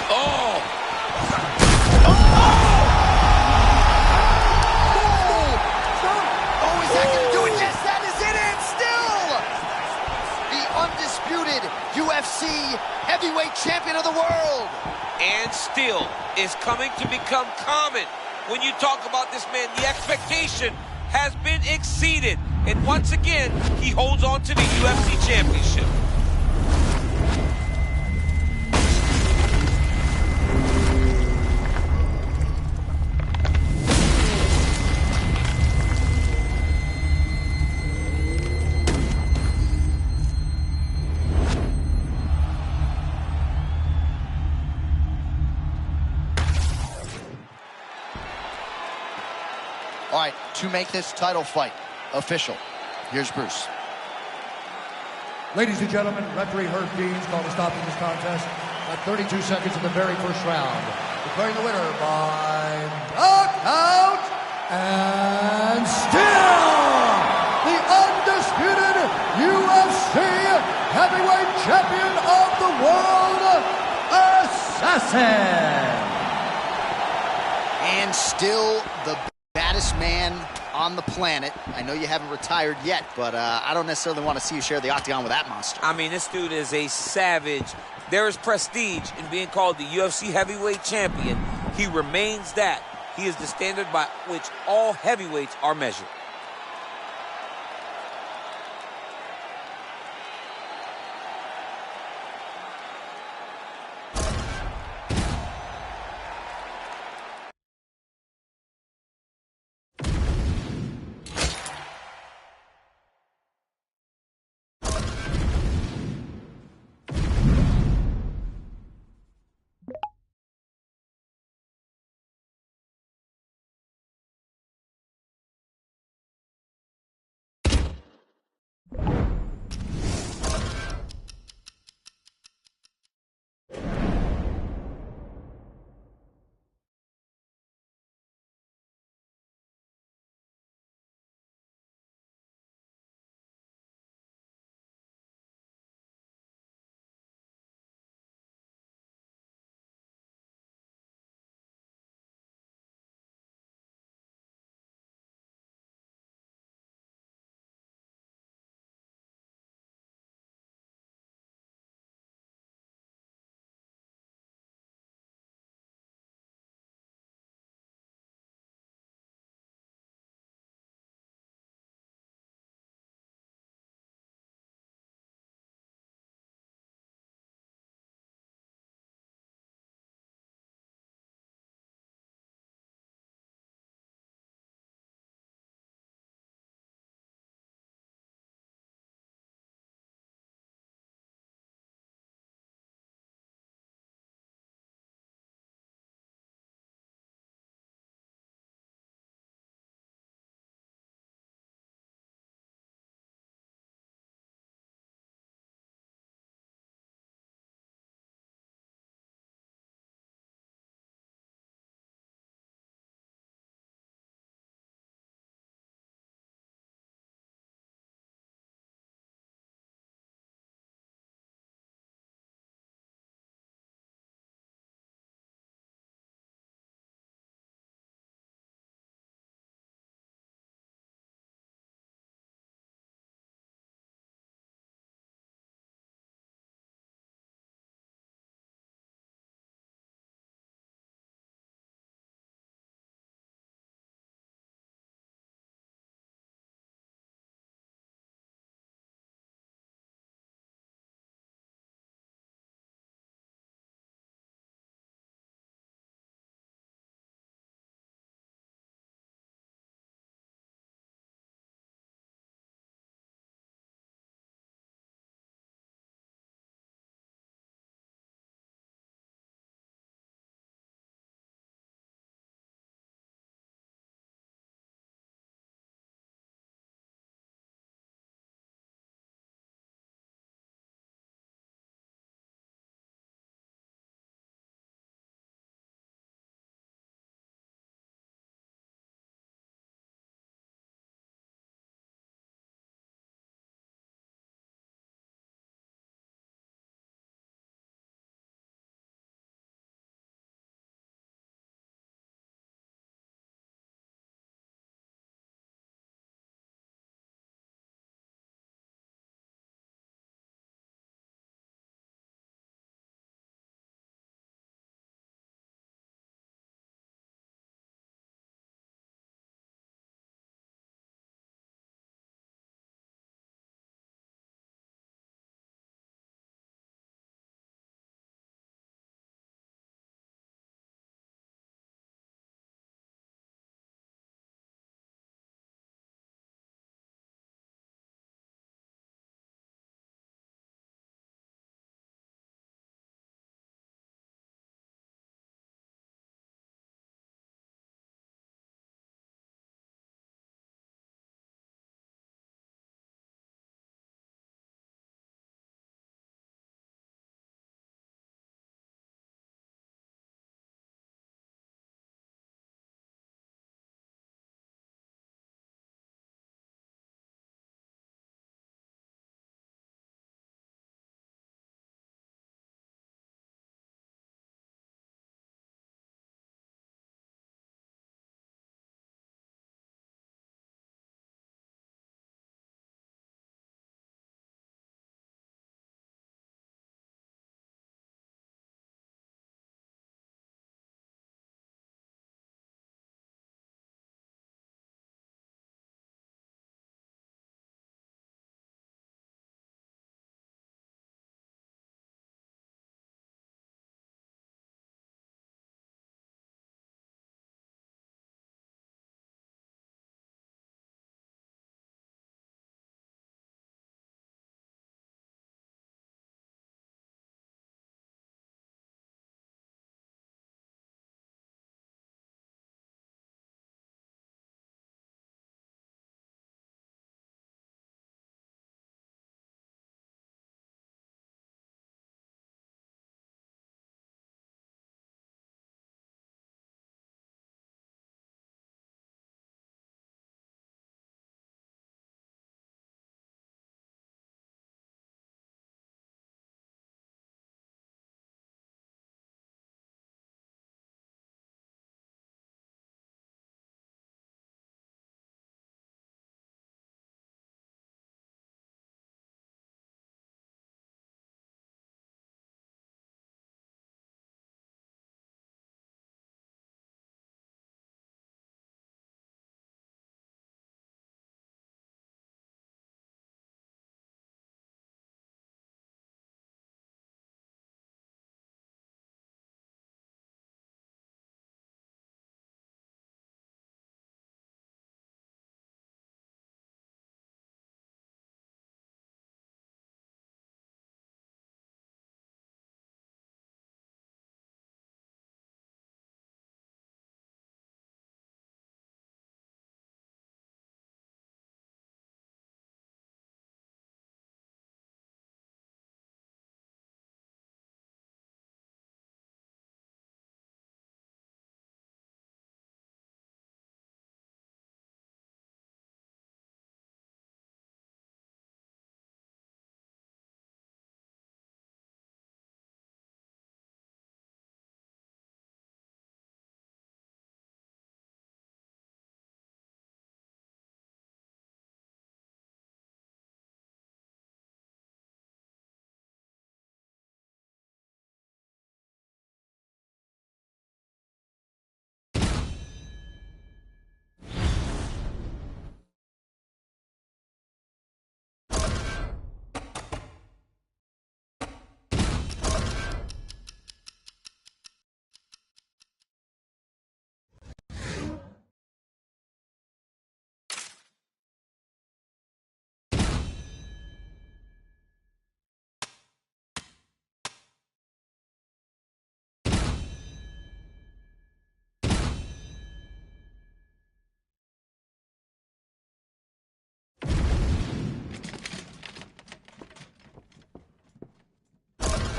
Oh! Oh, is that going to do it? Yes, that is it, and still the undisputed UFC heavyweight champion of the world. And still is coming to become common when you talk about this man. The expectation has been exceeded, and once again, he holds on to the UFC championship. All right, to make this title fight official, here's Bruce. Ladies and gentlemen, referee Herb Dean's called a stop to this contest at 32 seconds of the very first round. Declaring the winner by knockout, and still the undisputed UFC heavyweight champion of the world, Assassin. And still the baddest man on the planet. I know you haven't retired yet, but I don't necessarily want to see you share the octagon with that monster. I mean, this dude is a savage. There is prestige in being called the UFC heavyweight champion. He remains that. He is the standard by which all heavyweights are measured.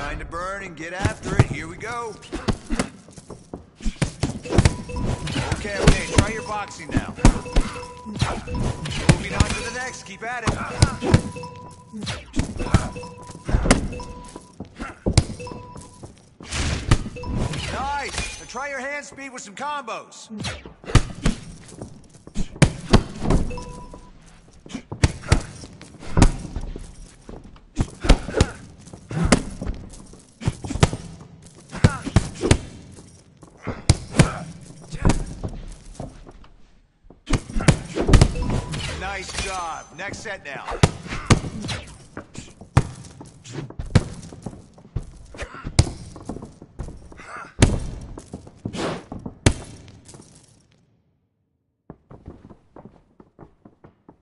Time to burn and get after it. Here we go. Okay, try your boxing now. Moving on to the next. Keep at it. Nice. Now try your hand speed with some combos. Nice job. Next set now.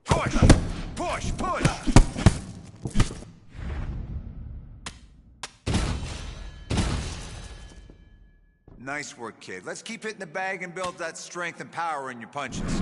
Push! Push! Push! Nice work, kid. Let's keep hitting the bag and build that strength and power in your punches.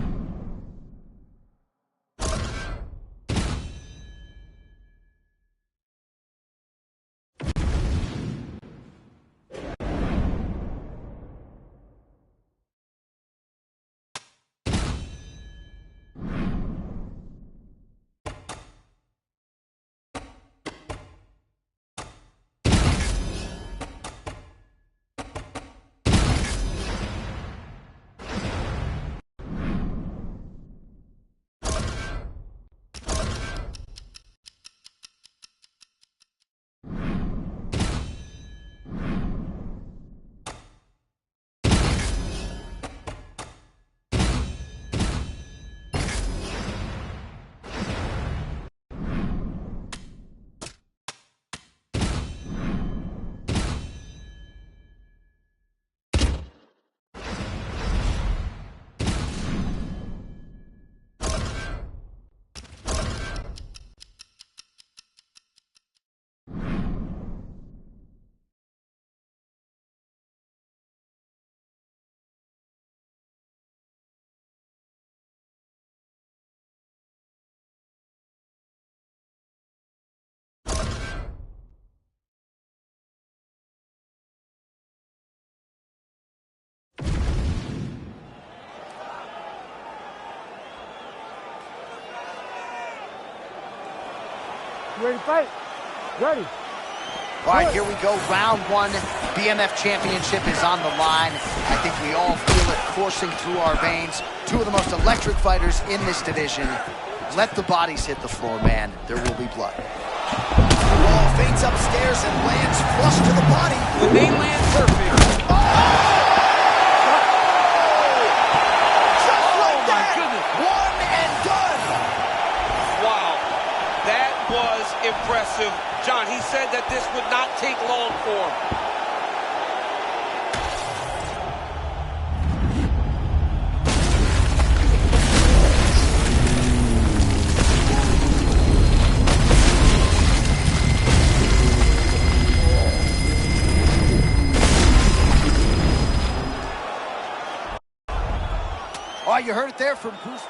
You ready to fight? Ready. All right, here we go. Round one. BMF Championship is on the line. I think we all feel it coursing through our veins. Two of the most electric fighters in this division. Let the bodies hit the floor, man. There will be blood. Wall feints upstairs and lands flush to the body. When they land perfect. Just like my that. goodness. One and done. Wow, that was impressive. John, he said that this would not take long for him. All right, you heard it there from Bruce.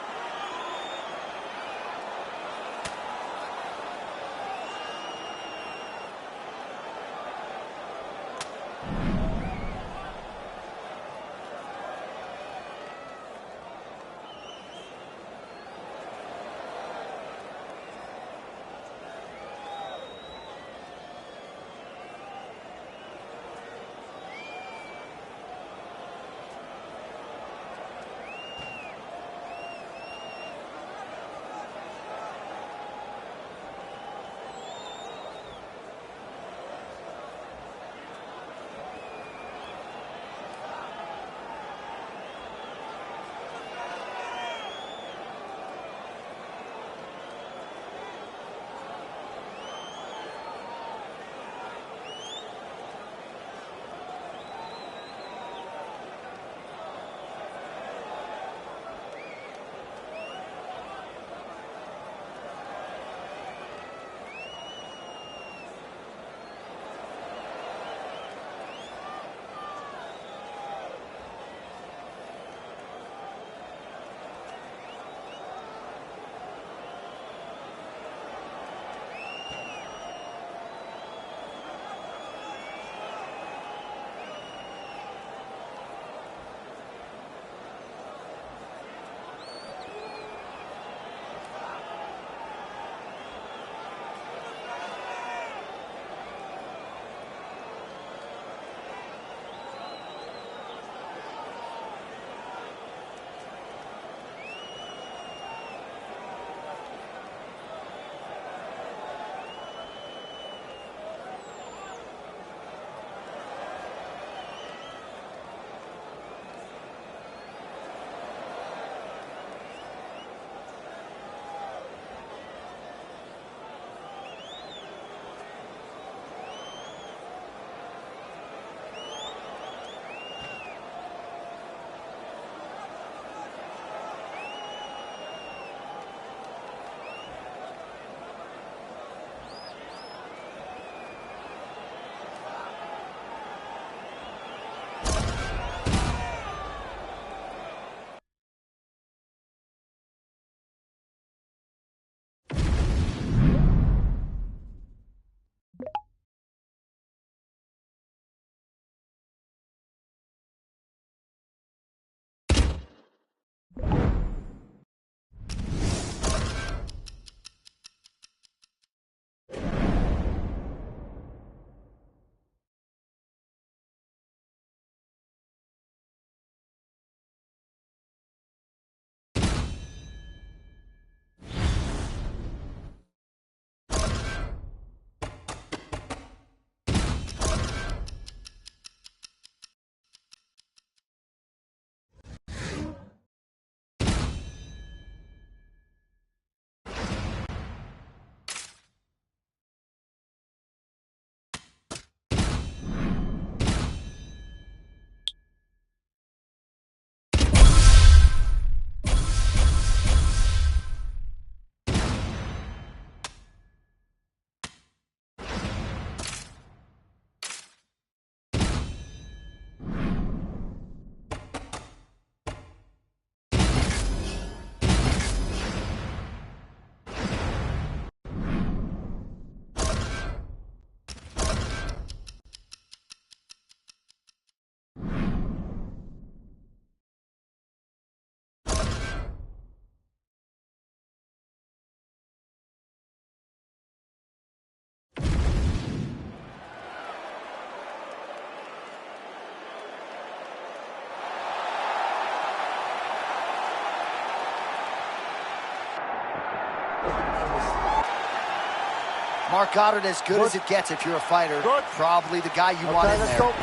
Mark Goddard, as good as it gets if you're a fighter. Probably the guy you want in let's there. go.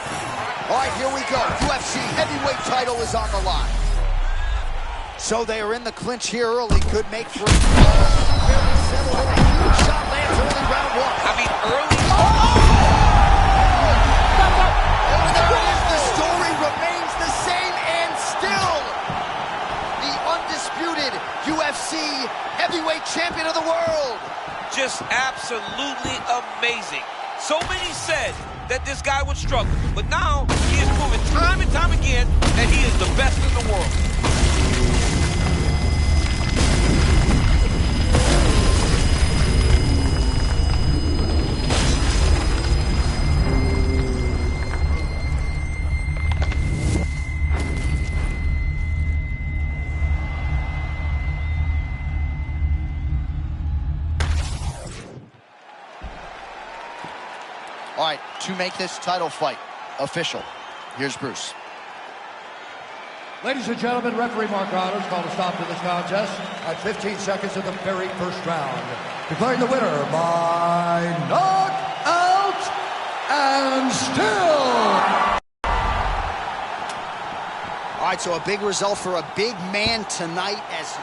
All right, here we go. UFC heavyweight title is on the line. So they are in the clinch here early. Could make for a very settled. Huge shot lands early round one. I mean, early. And there it is. The story remains the same, and still the undisputed UFC heavyweight champion of the world. Just absolutely amazing. So many said that this guy would struggle, but now he has proven time and time again that he is the best in the world. All right, to make this title fight official, here's Bruce. Ladies and gentlemen, referee Mark Goddard called a stop to this contest at 15 seconds of the very first round. Declaring the winner by knockout and still. All right, so a big result for a big man tonight as